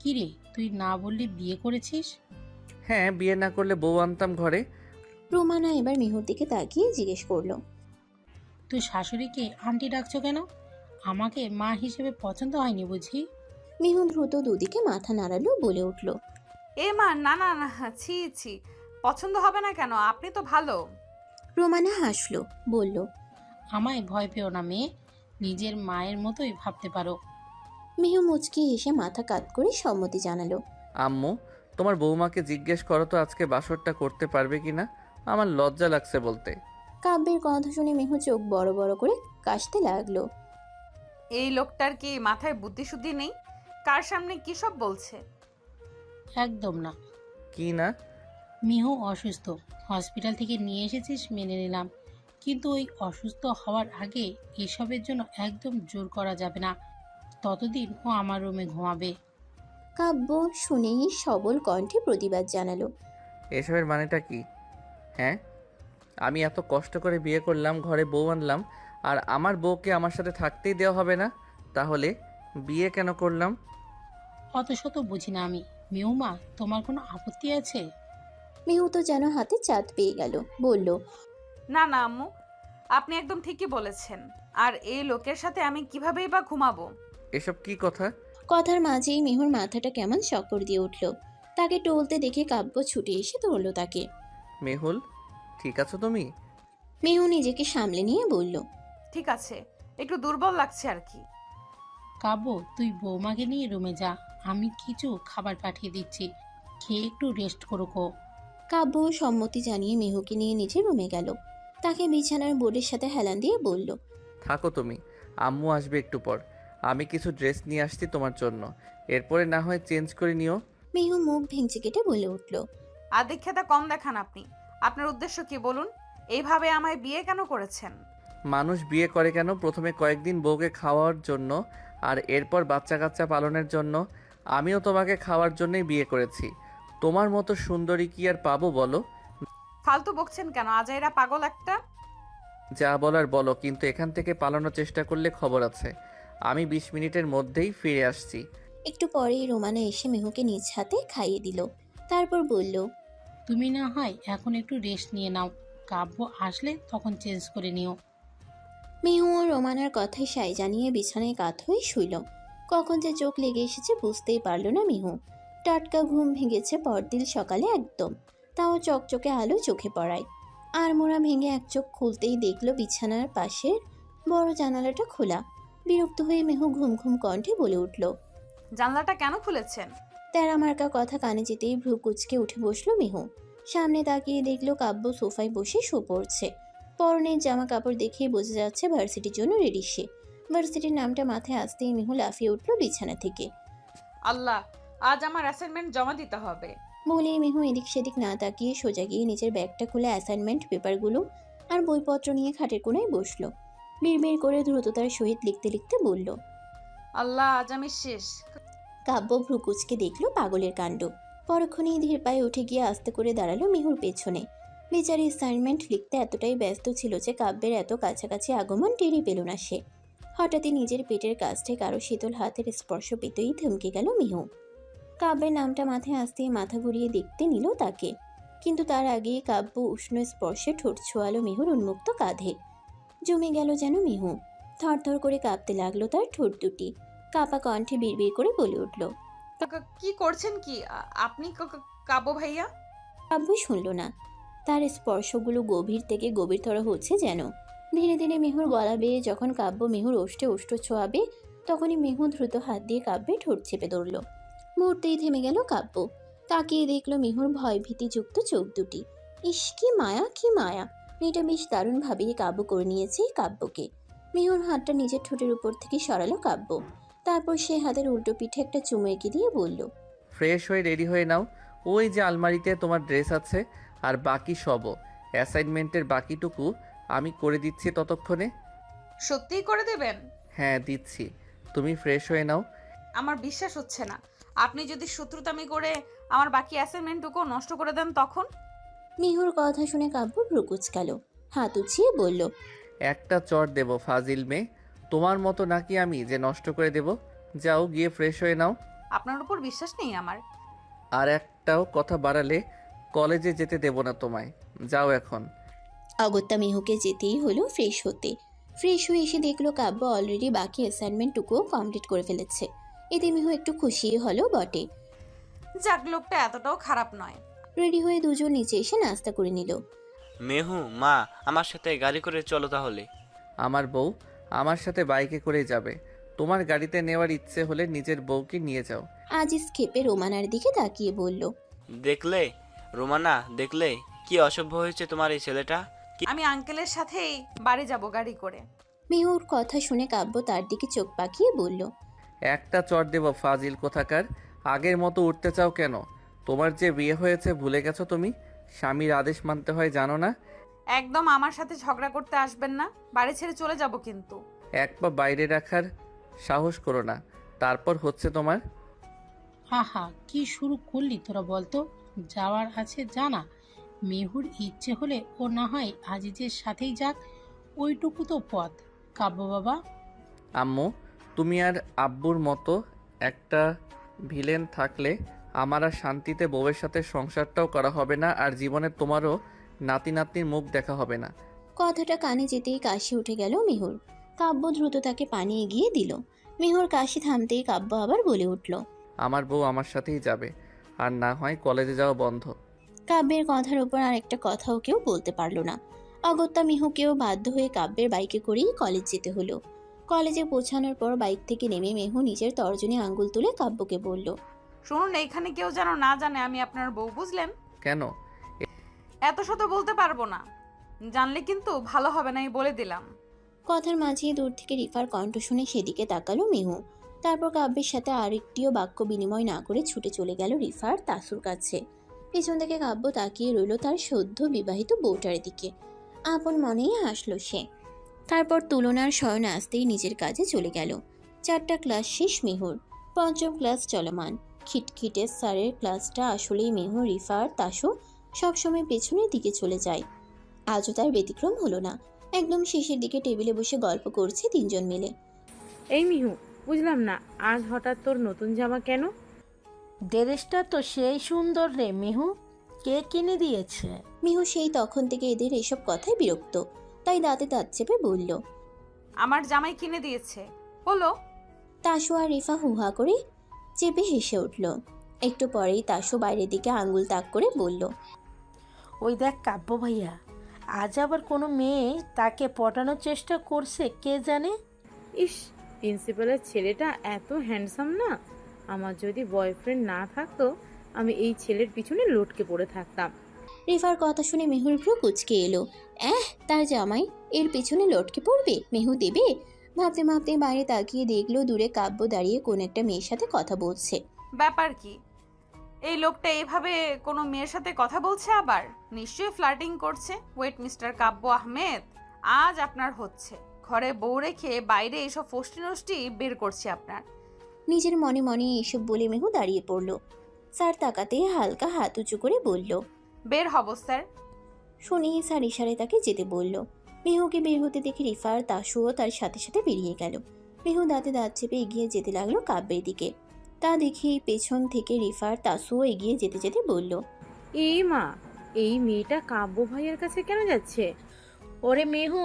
কিরে তুই না বললি বিয়ে করেছিস? হ্যাঁ, বিয়ে না করলে বউ আনতাম ঘরে। রোমানা এবার মিহুর দিকে তাকিয়ে জিজ্ঞেস করলো, তুই শাশুড়িকে আন্টি ডাকছো কেন? আমাকে মা হিসেবে পছন্দ হয়নি বুঝি? মিহু দ্রুত দুদিকে মাথা নাড়ালো, বলে উঠল, এ মা, না না না, ছি ছি, পছন্দ হবে না কেন? আপনি তো ভালো। রোমানা হাসলো, বলল, আমায় ভয় পেও না মেয়ে, নিজের মায়ের মতোই ভাবতে পারো। মিহু মুচকি হেসে মাথা কাত করে সম্মতি জানালো। আম্মু, তোমার বৌমাকে জিজ্ঞেস করো তো আজকে বাসরটা করতে পারবে কিনা, আমার লজ্জা লাগছে বলতে। কাব্যের কথা শুনে মিহু চোখ বড় বড় করে কাশতে লাগলো। এই লোকটার কি মাথায় বুদ্ধি শুদ্ধি নেই? কার সামনে কি সব বলছে? একদম না। কি না? মিহু অসুস্থ, হসপিটাল থেকে নিয়ে এসেছিস মেনে নিলাম, কিন্তু ওই অসুস্থ হওয়ার আগে এসবের জন্য একদম জোর করা যাবে না। ততদিন ও আমার রুমে ঘুমাবে। কাব্য শুনেই সবল কণ্ঠে প্রতিবাদ জানালো। এসবের মানেটা কি? হ্যাঁ, আমি এত কষ্ট করে বিয়ে করলাম, ঘরে বউ আনলাম, আর আমার বউকে আমার সাথে থাকতেই দেওয়া হবে না? তাহলে বিয়ে কেন করলাম? অত শত বুঝি না আমি। মিহুমা, তোমার কোনো আপত্তি আছে? মিহু তো যেন হাতে চাঁদ পেয়ে গেল, বলল, না না আম্মু, আপনি একদম ঠিকই বলেছেন। আর এই লোকের সাথে আমি কিভাবেই বা ঘুমাবো? এসব কি কথা? কথার মাঝেই মিহুর মাথাটা কেমন চক্কর দিয়ে উঠল। তাকে টলতে দেখে কাব্য ছুটে এসে ধরল তাকে। মেহুল, ঠিক আছো তুমি? মিহু নিজেকে সামলে নিয়ে বলল, ঠিক আছে, একটু দুর্বল লাগছে আর কি। কাব্য, তুই বৌমাকে নিয়ে রুমে যা, আমি কিছু খাবার পাঠিয়ে দিচ্ছি, খেয়ে একটু রেস্ট করো। কাব্য সম্মতি জানিয়ে মিহুকে নিয়ে নিচে রুমে গেল। তাকে বিছানার বোর্ডের সাথে হেলান দিয়ে বলল, থাকো তুমি, আম্মু আসবে একটু পর। আমি কিছু ড্রেস নিয়ে আসছি তোমার জন্য, এরপরে না হয় চেঞ্জ করে নিও। মিহু মুখ ভেঙচি কেটে বলে উঠল, আদিক্ষেতা কম দেখান আপনি। আপনার উদ্দেশ্য কি বলুন? এইভাবে আমায় বিয়ে কেন করেছেন? মানুষ বিয়ে করে কেন? প্রথমে কয়েকদিন বউকে খাওয়ার জন্য, আর এরপর বাচ্চা কাচ্চা পালনের জন্য। আমিও তোমাকে খাওয়ার জন্যই বিয়ে করেছি। তোমার মতো সুন্দরী কি আর পাবো বলো? ফালতু বকছেন কেন? আজাইরা পাগল একটা। যা বলার বলো, কিন্তু এখান থেকে পালানোর চেষ্টা করলে খবর আছে। আমি 20 মিনিটের মধ্যেই ফিরে আসছি। একটু পরেই রোমানা এসে মিহুকে নিজ হাতে খাইয়ে দিল। তারপর বলল, তুমি না হয় এখন একটু রেস্ট নিয়ে নাও, কাব্য আসলে তখন চেঞ্জ করে নিও। মিহু ও রোমানার কথায় সাই জানিয়ে বিছানায় কাত হয়ে শুইল। কখন যে চোখ লেগে এসেছে বুঝতেই পারল না মিহু। টাটকা ঘুম ভেঙেছে পরদিন সকালে একদম, তাও চকচকে আলো চোখে পড়ায়। আর মোড়া ভেঙে এক চোখ খুলতেই দেখল বিছানার পাশের বড় জানালাটা খোলা। বিরক্ত হয়ে মিহু ঘুম ঘুম কণ্ঠে বলে উঠল, জানলাটা কেন খুলেছেন? তেরা মার্কা কথা কানে যেতেই ভ্রু কুচকে উঠে বসলো মিহু। সামনে তাকিয়ে দেখলো কাব্য সোফায় বসে শো পড়ছে। পরনের জামা কাপড় দেখেই বোঝা যাচ্ছে ভার্সিটির জন্য রেডি সে। ভার্সিটির নামটা মাথায় আসতেই মিহু লাফিয়ে উঠল বিছানা থেকে। আল্লাহ, আজ আমার অ্যাসাইনমেন্ট জমা দিতে হবে। বলেই মিহু এদিক সেদিক না তাকিয়ে সোজা গিয়ে নিজের ব্যাগটা খুলে অ্যাসাইনমেন্ট পেপারগুলো আর বইপত্র নিয়ে খাটের কোনায় বসলো। বিড়বিড় করে দ্রুততার সহিত লিখতে লিখতে বলল, আল্লাহ, আজ আমি শেষ। কাব্য ভ্রু কুচকে দেখলো পাগলের কাণ্ড। পরক্ষণেই ধীর পায়ে উঠে গিয়ে আস্তে করে দাঁড়ালো মিহুর পেছনে। বেচারি অ্যাসাইনমেন্ট লিখতে এতটাই ব্যস্ত ছিল যে কাব্যের এত কাছাকাছি আগমন টেরই পেল না সে। হঠাৎই নিজের পেটের কাছটে কারো শীতল হাতের স্পর্শ পেতেই থমকে গেল মিহু। কাব্যের নামটা মাথায় আসতেই মাথা ঘুরিয়ে দেখতে নিল তাকে, কিন্তু তার আগেই কাব্য উষ্ণ স্পর্শে ঠোঁট ছোঁয়ালো মিহুর উন্মুক্ত কাঁধে। জমে গেল যেন মিহু। থরথর করে কাঁপতে লাগলো তার ঠোঁট দুটি। কাঁপা কণ্ঠে বিড়বিড় করে বলে উঠল, কি করছেন কি আপনি কাব্য ভাইয়া? কাব্য শুনল না। তার স্পর্শগুলো গভীর থেকে গভীরতর হচ্ছে যেন। ধীরে ধীরে মিহুর গলা বেয়ে যখন কাব্য মিহুর ওষ্ঠে ওষ্ঠ ছোঁয়াবে, তখনই মিহু দ্রুত হাত দিয়ে কাব্যে ঠোঁট চেপে ধরল। মুহূর্তেই থেমে গেল কাব্য। তাকিয়ে দেখলো মিহুর ভয় ভীতিযুক্ত চোখ দুটি। ইস, কি মায়া, কি মায়া! মেয়েটা বেশ দারুণভাবেই কাব্য করে নিয়েছে কাব্যকে। মিহুর হাতটা নিজের ঠোঁটের উপর থেকে সরালো কাব্য। তারপর সে হাতের উল্টো পিঠে একটা চুমু এঁকে দিয়ে বলল, ফ্রেশ হয়ে রেডি হয়ে নাও। ওই যে আলমারিতে তোমার ড্রেস আছে, আর বাকি সবও। অ্যাসাইনমেন্টের বাকিটুকু আমি করে দিচ্ছি ততক্ষণে। সত্যিই করে দেবেন? হ্যাঁ, দিচ্ছি। তুমি ফ্রেশ হয়ে নাও। আমার বিশ্বাস হচ্ছে না। আপনি যদি শত্রুতামি করে আমার বাকি অ্যাসাইনমেন্টটুকু নষ্ট করে দেন তখন? মিহুর কথা শুনে কাব্য ভ্রু কুঁচকাল। হাত উঁচিয়ে বলল, একটা চট দেব ফাজিল মেয়ে। তোমার মতো নাকি আমি যে নষ্ট করে দেব? যাও গিয়ে ফ্রেশ হয়ে নাও। আপনার উপর বিশ্বাস নেই আমার। আর একটাও কথা বাড়ালে কলেজে যেতে দেব না তোমায়। যাও এখন। অগত্যা মিহুকে যেতেই হলো ফ্রেশ হতে। ফ্রেশ হয়ে এসে দেখলো কাব্য অলরেডি বাকি অ্যাসাইনমেন্টটুকুও কমপ্লিট করে ফেলেছে। এতে মিহু একটু খুশি হলো বটে। যাক, লোকটা এতটাও খারাপ নয়। রেডি হয়ে দুজন নিচে এসে নাস্তা করে নিল। মেহু, মা, আমার সাথে গাড়ি করে চলো তাহলে। আমার বউ আমার সাথে বাইকে করেই যাবে। তোমার গাড়িতে নেওয়ার ইচ্ছে হলে নিজের বউকে নিয়ে যাও। আজিজ ক্ষেপে রোমানার দিকে তাকিয়ে বলল, দেখলে রোমানা, দেখলে কি অসভ্য হয়েছে তোমার এই ছেলেটা। আমি আঙ্কেলের সাথেই বাড়ি যাব গাড়ি করে। মিহুর কথা শুনে কাব্য তার দিকে চোখ পাকিয়ে বলল, একটা চট দেব ফাজিল কোথাকার। আগের মতো উঠতে চাও কেন? তোমার যে বিয়ে হয়েছে ভুলে গেছো তুমি? স্বামীর আদেশ মানতে হয় জানো না? একদম আমার সাথে ঝগড়া করতে আসবেন না, বাড়ি ছেড়ে চলে যাব কিন্তু। এক পা বাইরে রাখার সাহস করো না, তারপর হচ্ছে তোমার। আহা, কি শুরু করলি তোরা বলতো? যাওয়ার আছে জানা। মেহুর ইচ্ছে হলে ও না হয় আজিজের সাথেই যাক, ওইটুকু তো পথ। কাব্য বাবা, আম্মু, তুমি আর আব্বুর মতো একটা ভিলেন থাকলে আমার আর শান্তিতে বউয়ের সাথে সংসারটাও করা হবে না, আর জীবনে তোমারও নাতি নাতনির মুখ দেখা হবে না। কথাটা কানে যেতেই কাশি উঠে গেল মিহুর। কাব্য দ্রুত তাকে পানি এগিয়ে দিল। মিহুর কাশি থামতেই কাব্য আবার বলে উঠল, আমার বউ আমার সাথেই যাবে, আর না হয় কলেজে যাওয়া বন্ধ। কাব্যের কথার উপর আর একটা কথাও কেউ বলতে পারল না। অগত্যা মিহুকেও বাধ্য হয়ে কাব্যের বাইকে করেই কলেজ যেতে হলো। কলেজে পৌঁছানোর পর বাইক থেকে নেমে মেহু নিজের তর্জনী আঙ্গুল তুলে কাব্যকে বলল, শুনুন, এখানে কেউ যেন না জানে আমি আপনার বউ, বুঝলেন? কেন? এত শত বলতে পারবো না, জানলে কিন্তু ভালো হবে না, বলে দিলাম। কথার মাঝেই দূর থেকে রিফার কণ্ঠ শুনে সেদিকে তাকালো মিহু। তারপর কাব্যের সাথে আরেকটিও বাক্য বিনিময় না করে ছুটে চলে গেল রিফার তাসুর কাছে। পেছন থেকে কাব্য তাকিয়ে রইল তার সদ্য বিবাহিত বউটার দিকে। আপন মনেই হাসলো সে। তারপর তুলনার শয়নে আসতেই নিজের কাজে চলে গেল। 4টা ক্লাস শেষ মিহুর। 5ম ক্লাস চলমান। খিটখিটে স্যারের ক্লাসটা আসলেই মেহু, রিফার, তাসু সবসময় পেছনের দিকে চলে যায়। আজও তার ব্যতিক্রম হলো না। একদম শেষের দিকে টেবিলে বসে গল্প করছে 3জন মিলে। এই মিহু, বুঝলাম না আজ হঠাৎ তোর নতুন জামা কেন? ড্রেসটা তো সেই সুন্দর রে মিহু, কে কিনে দিয়েছে? মিহু সেই তখন থেকে এদের এসব কথায় বিরক্ত, তাই দাঁতে দাঁত চেপে বলল, আমার জামাই কিনে দিয়েছে হলো। তাসু আর রিফা হুহা করে চেপে হেসে উঠল। একটু পরেই তাসু বাইরের দিকে আঙ্গুল তাক করে বলল, ওই দেখ কাব্য ভাইয়া, আজ আবার কোনো মেয়ে তাকে পটানোর চেষ্টা করছে কে জানে। ইস, প্রিন্সিপালের ছেলেটা এত হ্যান্ডসাম না। আমার যদি বয়ফ্রেন্ড না থাকতো আমি এই ছেলের পিছনে লটকে পড়ে থাকতাম। রিফার কথা শুনে মেহুর ভ্রু কুচকে এলো। তার জামাই এর পেছনে লটকে পড়বে, মেহু দেবে? ভাবতে ভাবতে বাইরে তাকিয়ে দেখলো দূরে কাব্য দাঁড়িয়ে কোন একটা মেয়ের সাথে কথা বলছে। ব্যাপার কি? এই লোকটা এভাবে কোনো মেয়ের সাথে কথা বলছে আবার? নিশ্চয়ই ফ্লার্টিং করছে। ওয়েট মিস্টার কাব্য আহমেদ, আজ আপনার হচ্ছে। ঘরে বউ রেখে বাইরে এসব ফষ্টি নষ্টি বের করছে আপনার। নিজের মনে মনে এসব বলে মেহু দাঁড়িয়ে পড়ল। স্যার তাকাতে হালকা হাত উঁচু করে বলল, বের হব স্যার। শুনে স্যার ইশারায় তাকে যেতে বলল। মেহুকে বের হতে দেখে রিফার তাসুও তার সাথে সাথে বেরিয়ে গেল। মেহু দাঁতে দাঁত চেপে এগিয়ে যেতে লাগলো কাব্যের দিকে। তা দেখে পেছন থেকে রিফার তাসুও এগিয়ে যেতে যেতে বলল, এই মা, এই মেয়েটা কাব্য ভাইয়ের কাছে কেন যাচ্ছে? ওরে মেহু,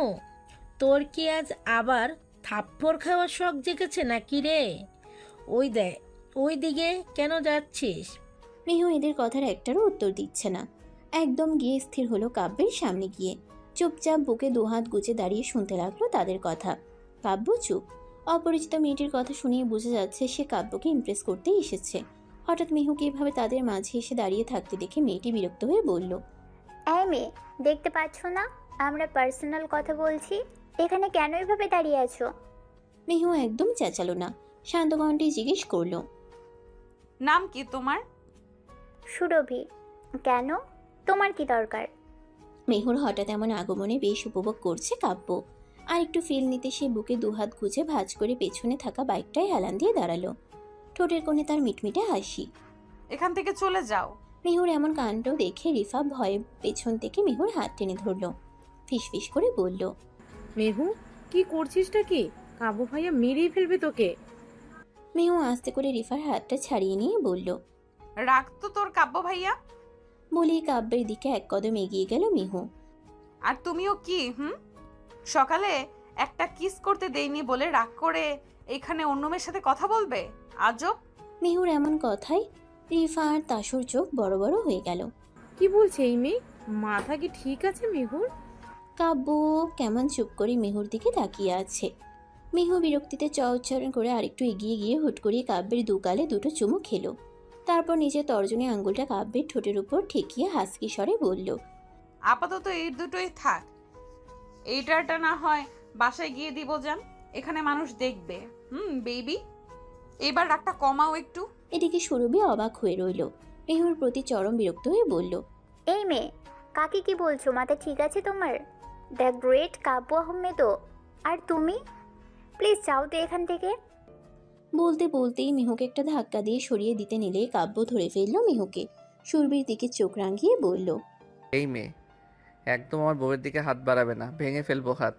তোর কি আজ আবার থাপ্পড় খাওয়ার শখ জেগেছে নাকি রে? ওই দেখ, ওই দিকে কেন যাচ্ছিস? মেহু এদের কথার একটারও উত্তর দিচ্ছে না। একদম গিয়ে স্থির হলো কাব্যের সামনে গিয়ে। চুপচাপ বুকে দুহাত গুজে দাঁড়িয়ে শুনতে লাগলো তাদের কথা। কাব্য চুপ। অপরিচিত মেয়েটির কথা শুনিয়ে বোঝা যাচ্ছে সে কাব্যকে ইমপ্রেস করতেই এসেছে। হঠাৎ মেহুকে এভাবে তাদের মাঝে এসে দাঁড়িয়ে থাকতে দেখে মেয়েটি বিরক্ত হয়ে বলল, এই মেয়ে, দেখতে পাচ্ছ না আমরা পার্সোনাল কথা বলছি? এখানে কেন এভাবে দাঁড়িয়ে আছো? মেহু একদম চেঁচালো না, শান্ত কণ্ঠে জিজ্ঞেস করলো, নাম কি তোমার? সুরভি। কেন, তোমার কি দরকার? মেহুর হঠাৎ এমন আগমনে বেশ উপভোগ করছে কাব্য। আর একটু ফিল নিতে সে বুকে দুহাত গুজে ভাঁজ করে পেছনে থাকা বাইকটায় হেলান দিয়ে দাঁড়ালো। ঠোঁটের কোণে তার মিটমিটে হাসি। এখান থেকে চলে যাও। মেহুর এমন কাণ্ড দেখে রিফা ভয়ে পেছন থেকে মেহুর হাত টেনে ধরল। ফিসফিস করে বলল, মেহু, কি করছিসটা কি? কাবু ভাইয়া মেরেই ফেলবে তোকে। মেহু আস্তে করে রিফার হাতটা ছাড়িয়ে নিয়ে বলল। রাখ তো তোর কাব্য ভাইয়া। বলেই কাব্যের দিকে এক কদম এগিয়ে গেল মেহু। আর তুমিও কি সকালে একটা কিস করতে দেইনি বলে রাগ করে এখানে অন্য মেয়ের সাথে কথা বলবে? আজব। মেহুর এমন কথায় রিফা আর তাসুর চোখ বড় বড় হয়ে গেল। কি বলছে এই মেয়ে? মাথা কি ঠিক আছে মেহুর? কাব্য কেমন চুপ করে মেহুর দিকে তাকিয়ে আছে। মেহু বিরক্তিতে উচ্চারণ করে আরেকটু এগিয়ে গিয়ে হুট করে কাব্যের দুগালে দুটো চুমু খেলো। তারপর নিজের তর্জনী আঙ্গুলটা কাব্যের ঠোঁটের উপর ঠেকিয়ে হাসকি স্বরে বলল, আপাতত এই দুটোই থাক, এইটাটা না হয় বাসায় গিয়ে দিব যান, এখানে মানুষ দেখবে। বেবি, এবার রাগটা কমাও একটু। এদিকে সুরভি অবাক হয়ে রইল। মেহুর প্রতি চরম বিরক্ত হয়ে বলল, এই মেয়ে, কাকে কি বলছো? মাথা ঠিক আছে তোমার? দ্য গ্রেট কাব্য আহমেদও। আর তুমি প্লিজ যাও তো এখান থেকে। বলতে বলতেই মেহুকে একটা ধাক্কা দিয়ে সরিয়ে দিতে নিলে কাব্য ধরে ফেলল মেহুকে। সুরভির দিকে চোখ রাঙিয়ে বলল, এই মেয়ে একদম আমার বউয়ের দিকে হাত বাড়াবে না, ভেঙে ফেলবো হাত।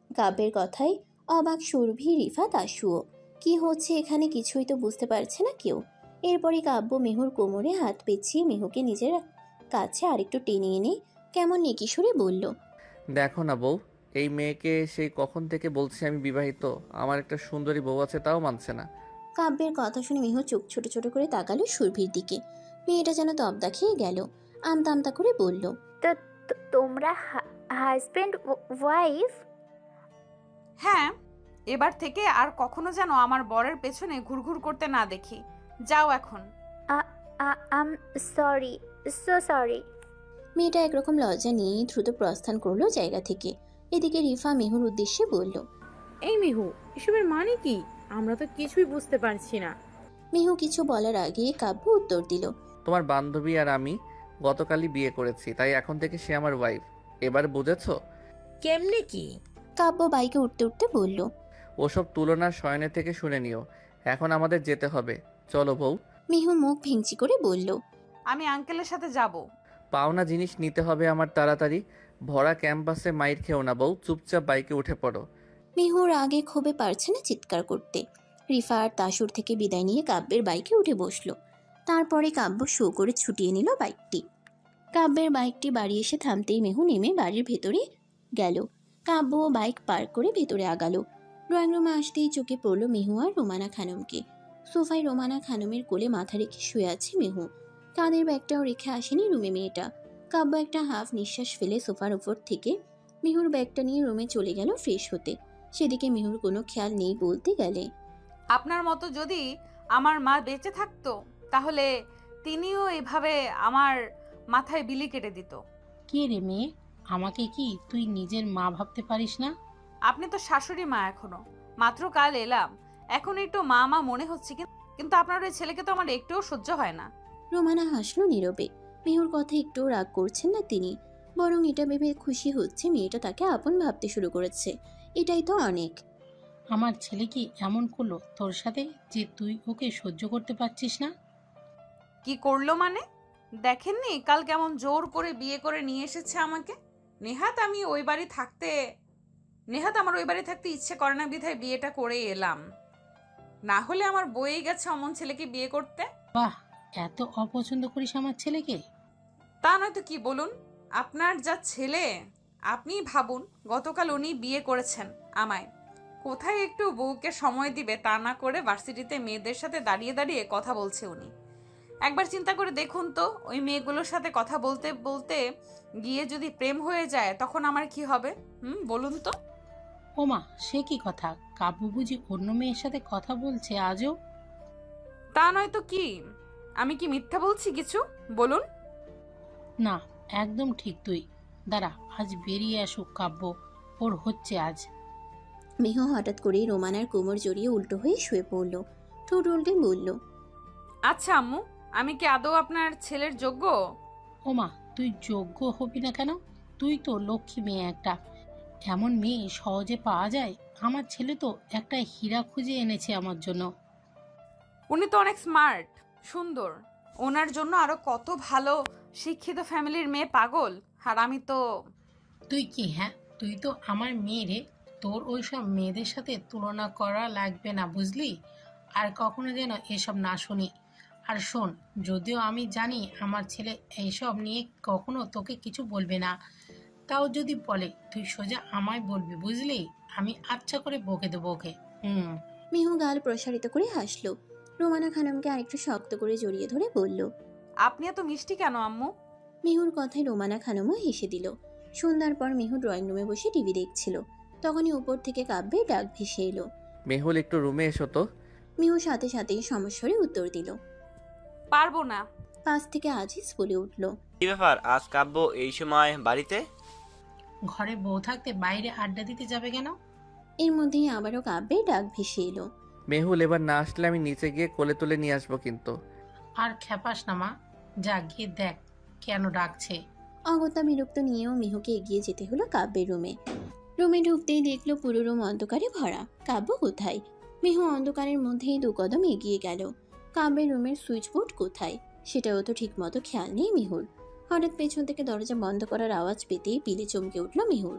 কাব্যের কথায় অবাক সুরভি, রিফা, তাসুও। কি হচ্ছে এখানে কিছুই তো বুঝতে পারছে না কেউ। এরপরই কাব্য মেহুর কোমরে হাত পেঁচিয়ে মেহুকে নিজের কাছে আরেকটু টেনে এনে কেমন নেকি সুরে বলল, দেখো না বউ, এই মেয়েকে সেই কখন থেকে বলছি আমি বিবাহিত, আমার একটা সুন্দরী বউ আছে, তাও মানছে না। কাব্যের কথা শুনে মেহু চোখ ছোট ছোট করে তাকালো সুরভির দিকে। মেয়েটা যেন তবদা খেয়ে গেল। আমতা আমতা করে বলল, তোমরা হাজব্যান্ড ওয়াইফ? হ্যাঁ, এবার থেকে আর কখনো যেন আমার বরের পেছনে ঘুরঘুর করতে না দেখি। যাও এখন। আম সরি, সো সরি। মেয়েটা একরকম লজ্জা নিয়ে দ্রুত প্রস্থান করলো জায়গা থেকে। এদিকে রিফা মেহুর উদ্দেশ্যে বলল, এই মেহু, এসবের মানে কি? আমরা তো কিছুই বুঝতে পারছি না। মেহু কিছু বলার আগে কাব্য উত্তর দিল, তোমার বান্ধবী আর আমি গতকালই বিয়ে করেছি, তাই এখন থেকে সে আমার ওয়াইফ। এবার বুঝেছো? কেমনে কি? কাব্য বাইকে উঠতে উঠতে বলল, ওসব তুলনা শয়নে থেকে শুনে নিও, এখন আমাদের যেতে হবে, চলো বউ। মেহু মুখ ভেঙচি করে বলল, আমি আঙ্কেলের সাথে যাব। পাওনা জিনিস নিতে হবে আমার তাড়াতাড়ি। ভরা ক্যাম্পাসে মাইর খেও না বউ, চুপচাপ বাইকে উঠে পড়ো। মেহুর আগে ক্ষোভে পারছে না চিৎকার করতে। রিফা আর তাসুর থেকে বিদায় নিয়ে কাব্যের বাইকে উঠে বসলো। তারপরে কাব্য শো করে ছুটিয়ে নিল বাইকটি। কাব্যের বাইকটি বাড়ি এসে থামতেই মেহু নেমে বাড়ির ভেতরে গেল। কাব্য বাইক পার্ক করে ভেতরে আগালো। ড্রয়িং রুমে আসতেই চোখে পড়ল মেহু আর রোমানা খানমকে। সোফায় রোমানা খানমের কোলে মাথা রেখে শুয়ে আছে মেহু। কাঁধের ব্যাগটাও রেখে আসেনি রুমে মেয়েটা। কাব্য একটা হাফ নিঃশ্বাস ফেলে সোফার উপর থেকে মেহুর ব্যাগটা নিয়ে রুমে চলে গেল ফ্রেশ হতে। সেদিকে মেহুর কোনো খেয়াল নেই বলতে গেলে। আপনার মতো যদি আমার মা বেঁচে থাকতো তাহলে তিনিও এভাবে আমার মাথায় বিলি কেটে দিত। কে রে মেয়ে, আমাকে কি তুই নিজের মা ভাবতে পারিস না? আপনি তো শাশুড়ি মা এখনো, মাত্র কাল এলাম, এখন একটু মা মা মনে হচ্ছে, কিন্তু আপনার ওই ছেলেকে তো আমার একটুও সহ্য হয় না। রোমানা হাসলো নীরবে। মেহুর কথা একটু রাগ করছেন না তিনি, বরং এটা ভেবে খুশি হচ্ছে মেয়েটা তাকে আপন ভাবতে শুরু করেছে। এটাই তো অনেক। আমার ছেলে কি এমন করলো তোর সাথে যে তুই ওকে সহ্য করতে পারছিস না? কি করলো মানে? দেখেননি কাল কেমন জোর করে বিয়ে করে নিয়ে এসেছে আমাকে? নেহাত আমার ওই বাড়ি থাকতে ইচ্ছে করে না বিধায় বিয়েটা করে এলাম, না হলে আমার বয়েই গেছে অমন ছেলেকে বিয়ে করতে। বাহ, এত অপছন্দ করিস আমার ছেলেকে? তা নয়তো কি বলুন, আপনার যা ছেলে আপনি ভাবুন, গতকাল উনি বিয়ে করেছেন আমায়, কোথায় একটু বউকে সময় দিবে তা না করে ভার্সিটিতে মেয়েদের সাথে দাঁড়িয়ে দাঁড়িয়ে কথা বলছে উনি। একবার চিন্তা করে দেখুন তো, ওই মেয়েগুলোর সাথে কথা বলতে বলতে গিয়ে যদি প্রেম হয়ে যায় তখন আমার কি হবে? বলুন তো। ওমা, সে কি কথা? কাব্য বুঝি অন্য মেয়ের সাথে কথা বলছে আজও? তা নয়তো কি? আমি কি মিথ্যা বলছি কিছু? বলুন। না, একদম ঠিক তুই। দাঁড়া, আজ বেরিয়ে আসুক কাব্য, ওর হচ্ছে আজ। মেহু হঠাৎ করেই রোমানার কোমর জড়িয়ে উল্টো হয়ে শুয়ে পড়ল। ঠোঁট উল্টে বলল, আচ্ছা আম্মু, আমি কি আদৌ আপনার ছেলের যোগ্য? ওমা, তুই যোগ্য হবি না কেন? তুই তো লক্ষ্মী মেয়ে একটা। এমন মেয়ে সহজে পাওয়া যায়? আমার ছেলে তো একটা হীরা খুঁজে এনেছে আমার জন্য। উনি তো অনেক স্মার্ট, সুন্দর, ওনার জন্য আরো কত ভালো শিক্ষিত ফ্যামিলির মেয়ে পাগল। আর আমি তো... তুই কি, হ্যাঁ, তুই তো আমার মেয়ে রে, তোর ওই সব মেয়েদের সাথে তুলনা করা লাগবে না, বুঝলি? আর কখনো যেন এসব না শুনি। আর শোন, যদিও আমি জানি আমার ছেলে এইসব নিয়ে কখনো তোকে কিছু বলবে না, তাও যদি বলে তুই সোজা আমায় বলবি, বুঝলি? আমি আচ্ছা করে বকে দেবো ওকে। মিহু গাল প্রসারিত করে হাসলো। রোমানা খানমকে আরেকটু শক্ত করে জড়িয়ে ধরে বলল, আপনি এত মিষ্টি কেন আম্মু? মিহুর কথায় রোমানা খানমও হেসে দিল। সন্ধ্যার পর মিহু ড্রয়িং রুমে বসে টিভি দেখছিল। তখনই উপর থেকে কাব্যের ডাক ভেসে এলো। মেহুল, একটু রুমে এসো তো। মিহু সাথে সাথেই সমস্বরে উত্তর দিল, পারবো না। পাশ থেকে আজিজ বলে উঠল, কি ব্যাপার, আজ কাব্য এই সময় বাড়িতে? ঘরে বউ থাকতে বাইরে আড্ডা দিতে যাবে কেন? এর মধ্যেই আবারও কাব্যের ডাক ভেসে এলো। মেহুল, এবার না আসলে আমি নিচে গিয়ে কোলে তুলে নিয়ে আসবো কিন্তু। আর খেপাস না মা, যা গিয়ে দেখ কেন ডাকছে। অগত্যা বিরক্ত নিয়েও মিহুকে এগিয়ে যেতে হলো কাব্যের রুমে। রুমে ঢুকতেই দেখলো পুরো রুম অন্ধকারে ভরা। কাব্য কোথায়? মিহু অন্ধকারের মধ্যেই 2 কদম এগিয়ে গেল। কাব্যের রুমের সুইচ বোর্ড কোথায় সেটাও তো ঠিক মতো খেয়াল নেই মিহুর। হঠাৎ পেছন থেকে দরজা বন্ধ করার আওয়াজ পেতেই পিলে চমকে উঠল মিহুর।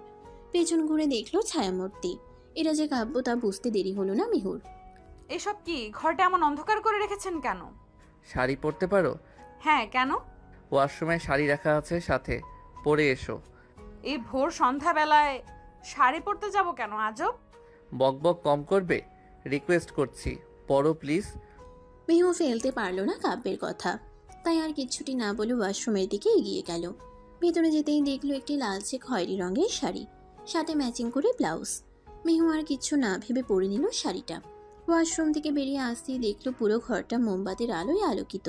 পেছন ঘুরে দেখলো ছায়ামূর্তি। এটা যে কাব্য তা বুঝতে দেরি হলো না মিহুর। এসব কি? ঘরটা এমন অন্ধকার করে রেখেছেন কেন? শাড়ি পরতে পারো? হ্যাঁ, কেন? ওয়াশরুমে শাড়ি রাখা আছে, সাথে পরে এসো। এই ভোর সন্ধ্যাবেলায় শাড়ি পরতে যাব কেন? আজব। বকবক কম করবে, রিকোয়েস্ট করছি, পরো প্লিজ। মিহু ফেলতে পারলো না কাব্যের কথা, তাই আর কিচ্ছুটি না বলে ওয়াশরুমের দিকে এগিয়ে গেল। ভেতরে যেতেই দেখলো একটি লালচে খয়েরি রঙের শাড়ি, সাথে ম্যাচিং করে ব্লাউজ। মিহু আর কিচ্ছু না ভেবে পরে নিল শাড়িটা। ওয়াশরুম থেকে বেরিয়ে আসতেই দেখলো পুরো ঘরটা মোমবাতির আলোয় আলোকিত।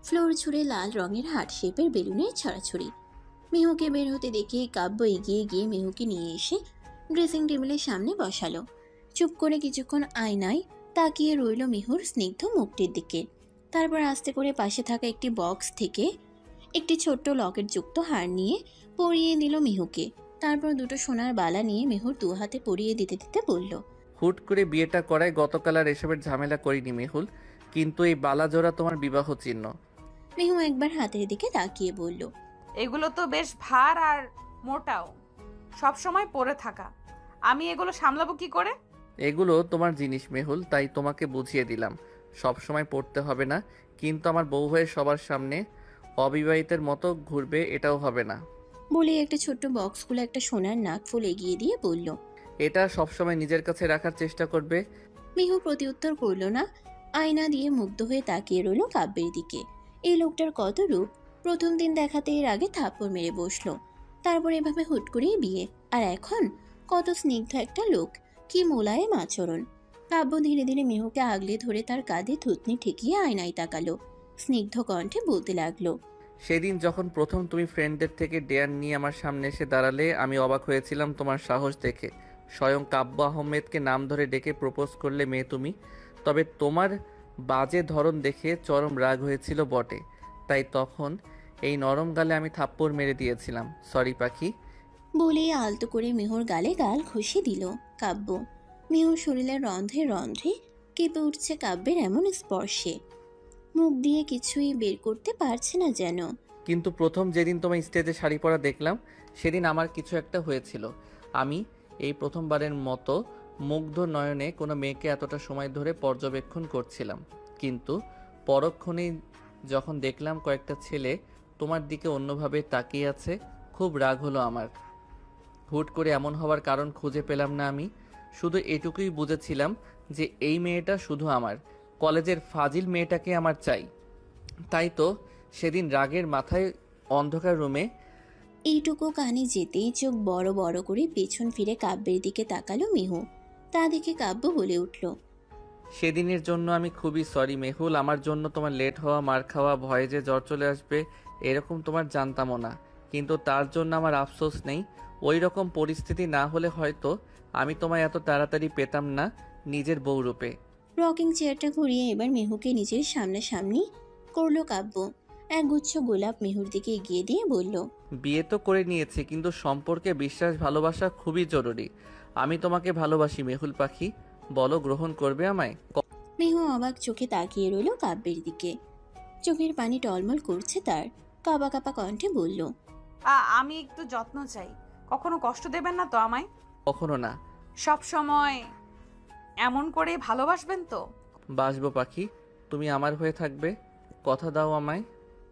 ফ্লোর ছুঁড়ে লাল রঙের হার্ট শেপের বেলুনের ছড়াছড়ি। মিহুকে বের হতে দেখে কাব্য এগিয়ে গিয়ে মিহুকে নিয়ে এসে ড্রেসিং টেবিলের সামনে বসালো। চুপ করে কিছুক্ষণ আয়নায় তাকিয়ে রইল মিহুর স্নিগ্ধ মুখটির দিকে। তারপর আস্তে করে পাশে থাকা একটি বক্স থেকে একটি ছোট্ট লকেট যুক্ত হার নিয়ে পরিয়ে দিল মিহুকে। তারপর 2টো সোনার বালা নিয়ে মিহুর 2 হাতে পরিয়ে দিতে দিতে বলল, হুট করে বিয়েটা করায় গতকাল আর এসবের ঝামেলা করিনি মেহুল, কিন্তু এই বালা জোড়া তোমার বিবাহ চিহ্ন। মিহু একবার হাতের দিকে তাকিয়ে বলল, এগুলো তো বেশ ভার আর মোটাও, সব সময় পরে থাকা। আমি এগুলো সামলাবো কি করে? এগুলো তোমার জিনিস মেহুল, তাই তোমাকে বুঝিয়ে দিলাম। সব সময় পড়তে হবে না, কিন্তু আমার বউ হয়ে সবার সামনে অবিবাহিতের মতো ঘুরবে এটাও হবে না। বলে একটা ছোট্ট বক্স খুলে একটা সোনার নাকফুল এগিয়ে দিয়ে বলল, এটা সবসময় নিজের কাছে রাখার চেষ্টা করবে। মিহু প্রতিউত্তর করল না। আয়না দিয়ে মুগ্ধ হয়ে তাকিয়ে রইল কাব্যের দিকে। এই লোকটার কত রূপ! প্রথম দিন দেখাতে এর আগে থাপ্পড় মেরে বসলো, তারপর এভাবে হুট করেই বিয়ে। আর এখন কত স্নিগ্ধ একটা লোক, কি মোলায়েম আচরণ। কাব্য ধীরে ধীরে মিহুকে আগলে ধরে তার কাঁধে থুতনি ঠেকিয়ে আয়নায় তাকালো। স্নিগ্ধ কণ্ঠে বলতে লাগলো, সেদিন যখন প্রথম তুমি ফ্রেন্ডদের থেকে ডেয়ার নিয়ে আমার সামনে এসে দাঁড়ালে, আমি অবাক হয়েছিলাম তোমার সাহস দেখে। স্বয়ং কাব্য আহমেদকে নাম ধরে ডেকে প্রপোজ করলে মেয়ে তুমি। তবে তোমার বাজে ধরন দেখে চরম রাগ হয়েছিল বটে, তাই তখন এই নরম গালে আমি থাপ্পড় মেরে দিয়েছিলাম। সরি পাখি। বলেই আলতো করে মিহুর গালে গাল ঘষে দিল কাব্য। মিহুর শরীরের রন্ধ্রে রন্ধ্রে কেঁপে উঠছে কাব্যের এমন স্পর্শে। মুখ দিয়ে কিছুই বের করতে পারছে না যেন। কিন্তু প্রথম যেদিন তোমার স্টেজে শাড়ি পরা দেখলাম, সেদিন আমার কিছু একটা হয়েছিল। আমি এই প্রথমবারের মতো মুগ্ধ নয়নে কোনো মেয়েকে এতটা সময় ধরে পর্যবেক্ষণ করছিলাম, কিন্তু পরক্ষণেই যখন দেখলাম কয়েকটা ছেলে তোমার দিকে অন্যভাবে তাকিয়ে আছে, খুব রাগ হলো আমার। হুট করে এমন হওয়ার কারণ খুঁজে পেলাম না। আমি শুধু এটুকুই বুঝেছিলাম যে এই মেয়েটা শুধু আমার, কলেজের ফাজিল মেয়েটাকে আমার চাই। তাই তো সেদিন রাগের মাথায় অন্ধকার রুমে এইটুকু কানে যেতেই চোখ বড় বড় করে পেছন ফিরে কাব্যের দিকে তাকালো মিহু। তা দেখে কাব্য বলে উঠল, সেদিনের জন্য আমি খুবই সরি মেহুল। আমার জন্য তোমার লেট হওয়া, মার খাওয়া, ভয়ে যে জ্বর চলে আসবে এরকম তোমার জানতামও না, কিন্তু তার জন্য আমার আফসোস নেই। ওই রকম পরিস্থিতি না হলে হয়তো আমি তোমায় এত তাড়াতাড়ি পেতাম না নিজের বউ রূপে। রকিং চেয়ারটা ঘুরিয়ে এবার মিহুকে নিজের সামনাসামনি করলো কাব্য। একগুচ্ছ গোলাপ মিহুর দিকে এগিয়ে দিয়ে বলল, বিয়ে তো করে নিয়েছি, কিন্তু সম্পর্কে বিশ্বাস ভালোবাসা খুবই জরুরি। আমি তোমাকে ভালোবাসি মেহুল পাখি, বলো গ্রহণ করবে আমায়? মিহু অবাক চোখে তাকিয়ে রইল কাব্যের দিকে। চোখের পানি টলমল করছে তার। কাঁপা কাঁপা কণ্ঠে বলল, আমি একটু যত্ন চাই। কখনো কষ্ট দেবেন না তো আমায়? কখনো না। সব সময় এমন করে ভালোবাসবেন তো? বাসবো পাখি, তুমি আমার হয়ে থাকবে, কথা দাও আমায়।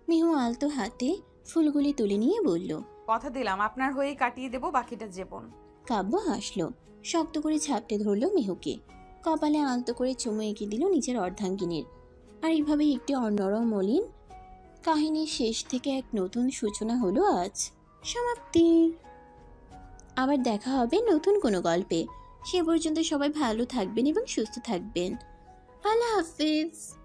মিহু আলতো হাতে ফুলগুলি তুলে নিয়ে বলল। কথা দিলাম আপনার হয়েই কাটিয়ে দেব বাকিটা জীবন। কাব্য হাসলো, শক্ত করে ঝাপটে ধরল মিহুকে, কপালে আলতো করে চুমু এঁকে দিল নিজের অর্ধাঙ্গিনীর। আর এইভাবে একটি অনরম মলিন কাহিনীর শেষ থেকে এক নতুন সূচনা হলো আজ। সমাপ্তি। আবার দেখা হবে নতুন কোনো গল্পে। সে পর্যন্ত সবাই ভালো থাকবেন এবং সুস্থ থাকবেন। আল্লাহ হাফিজ।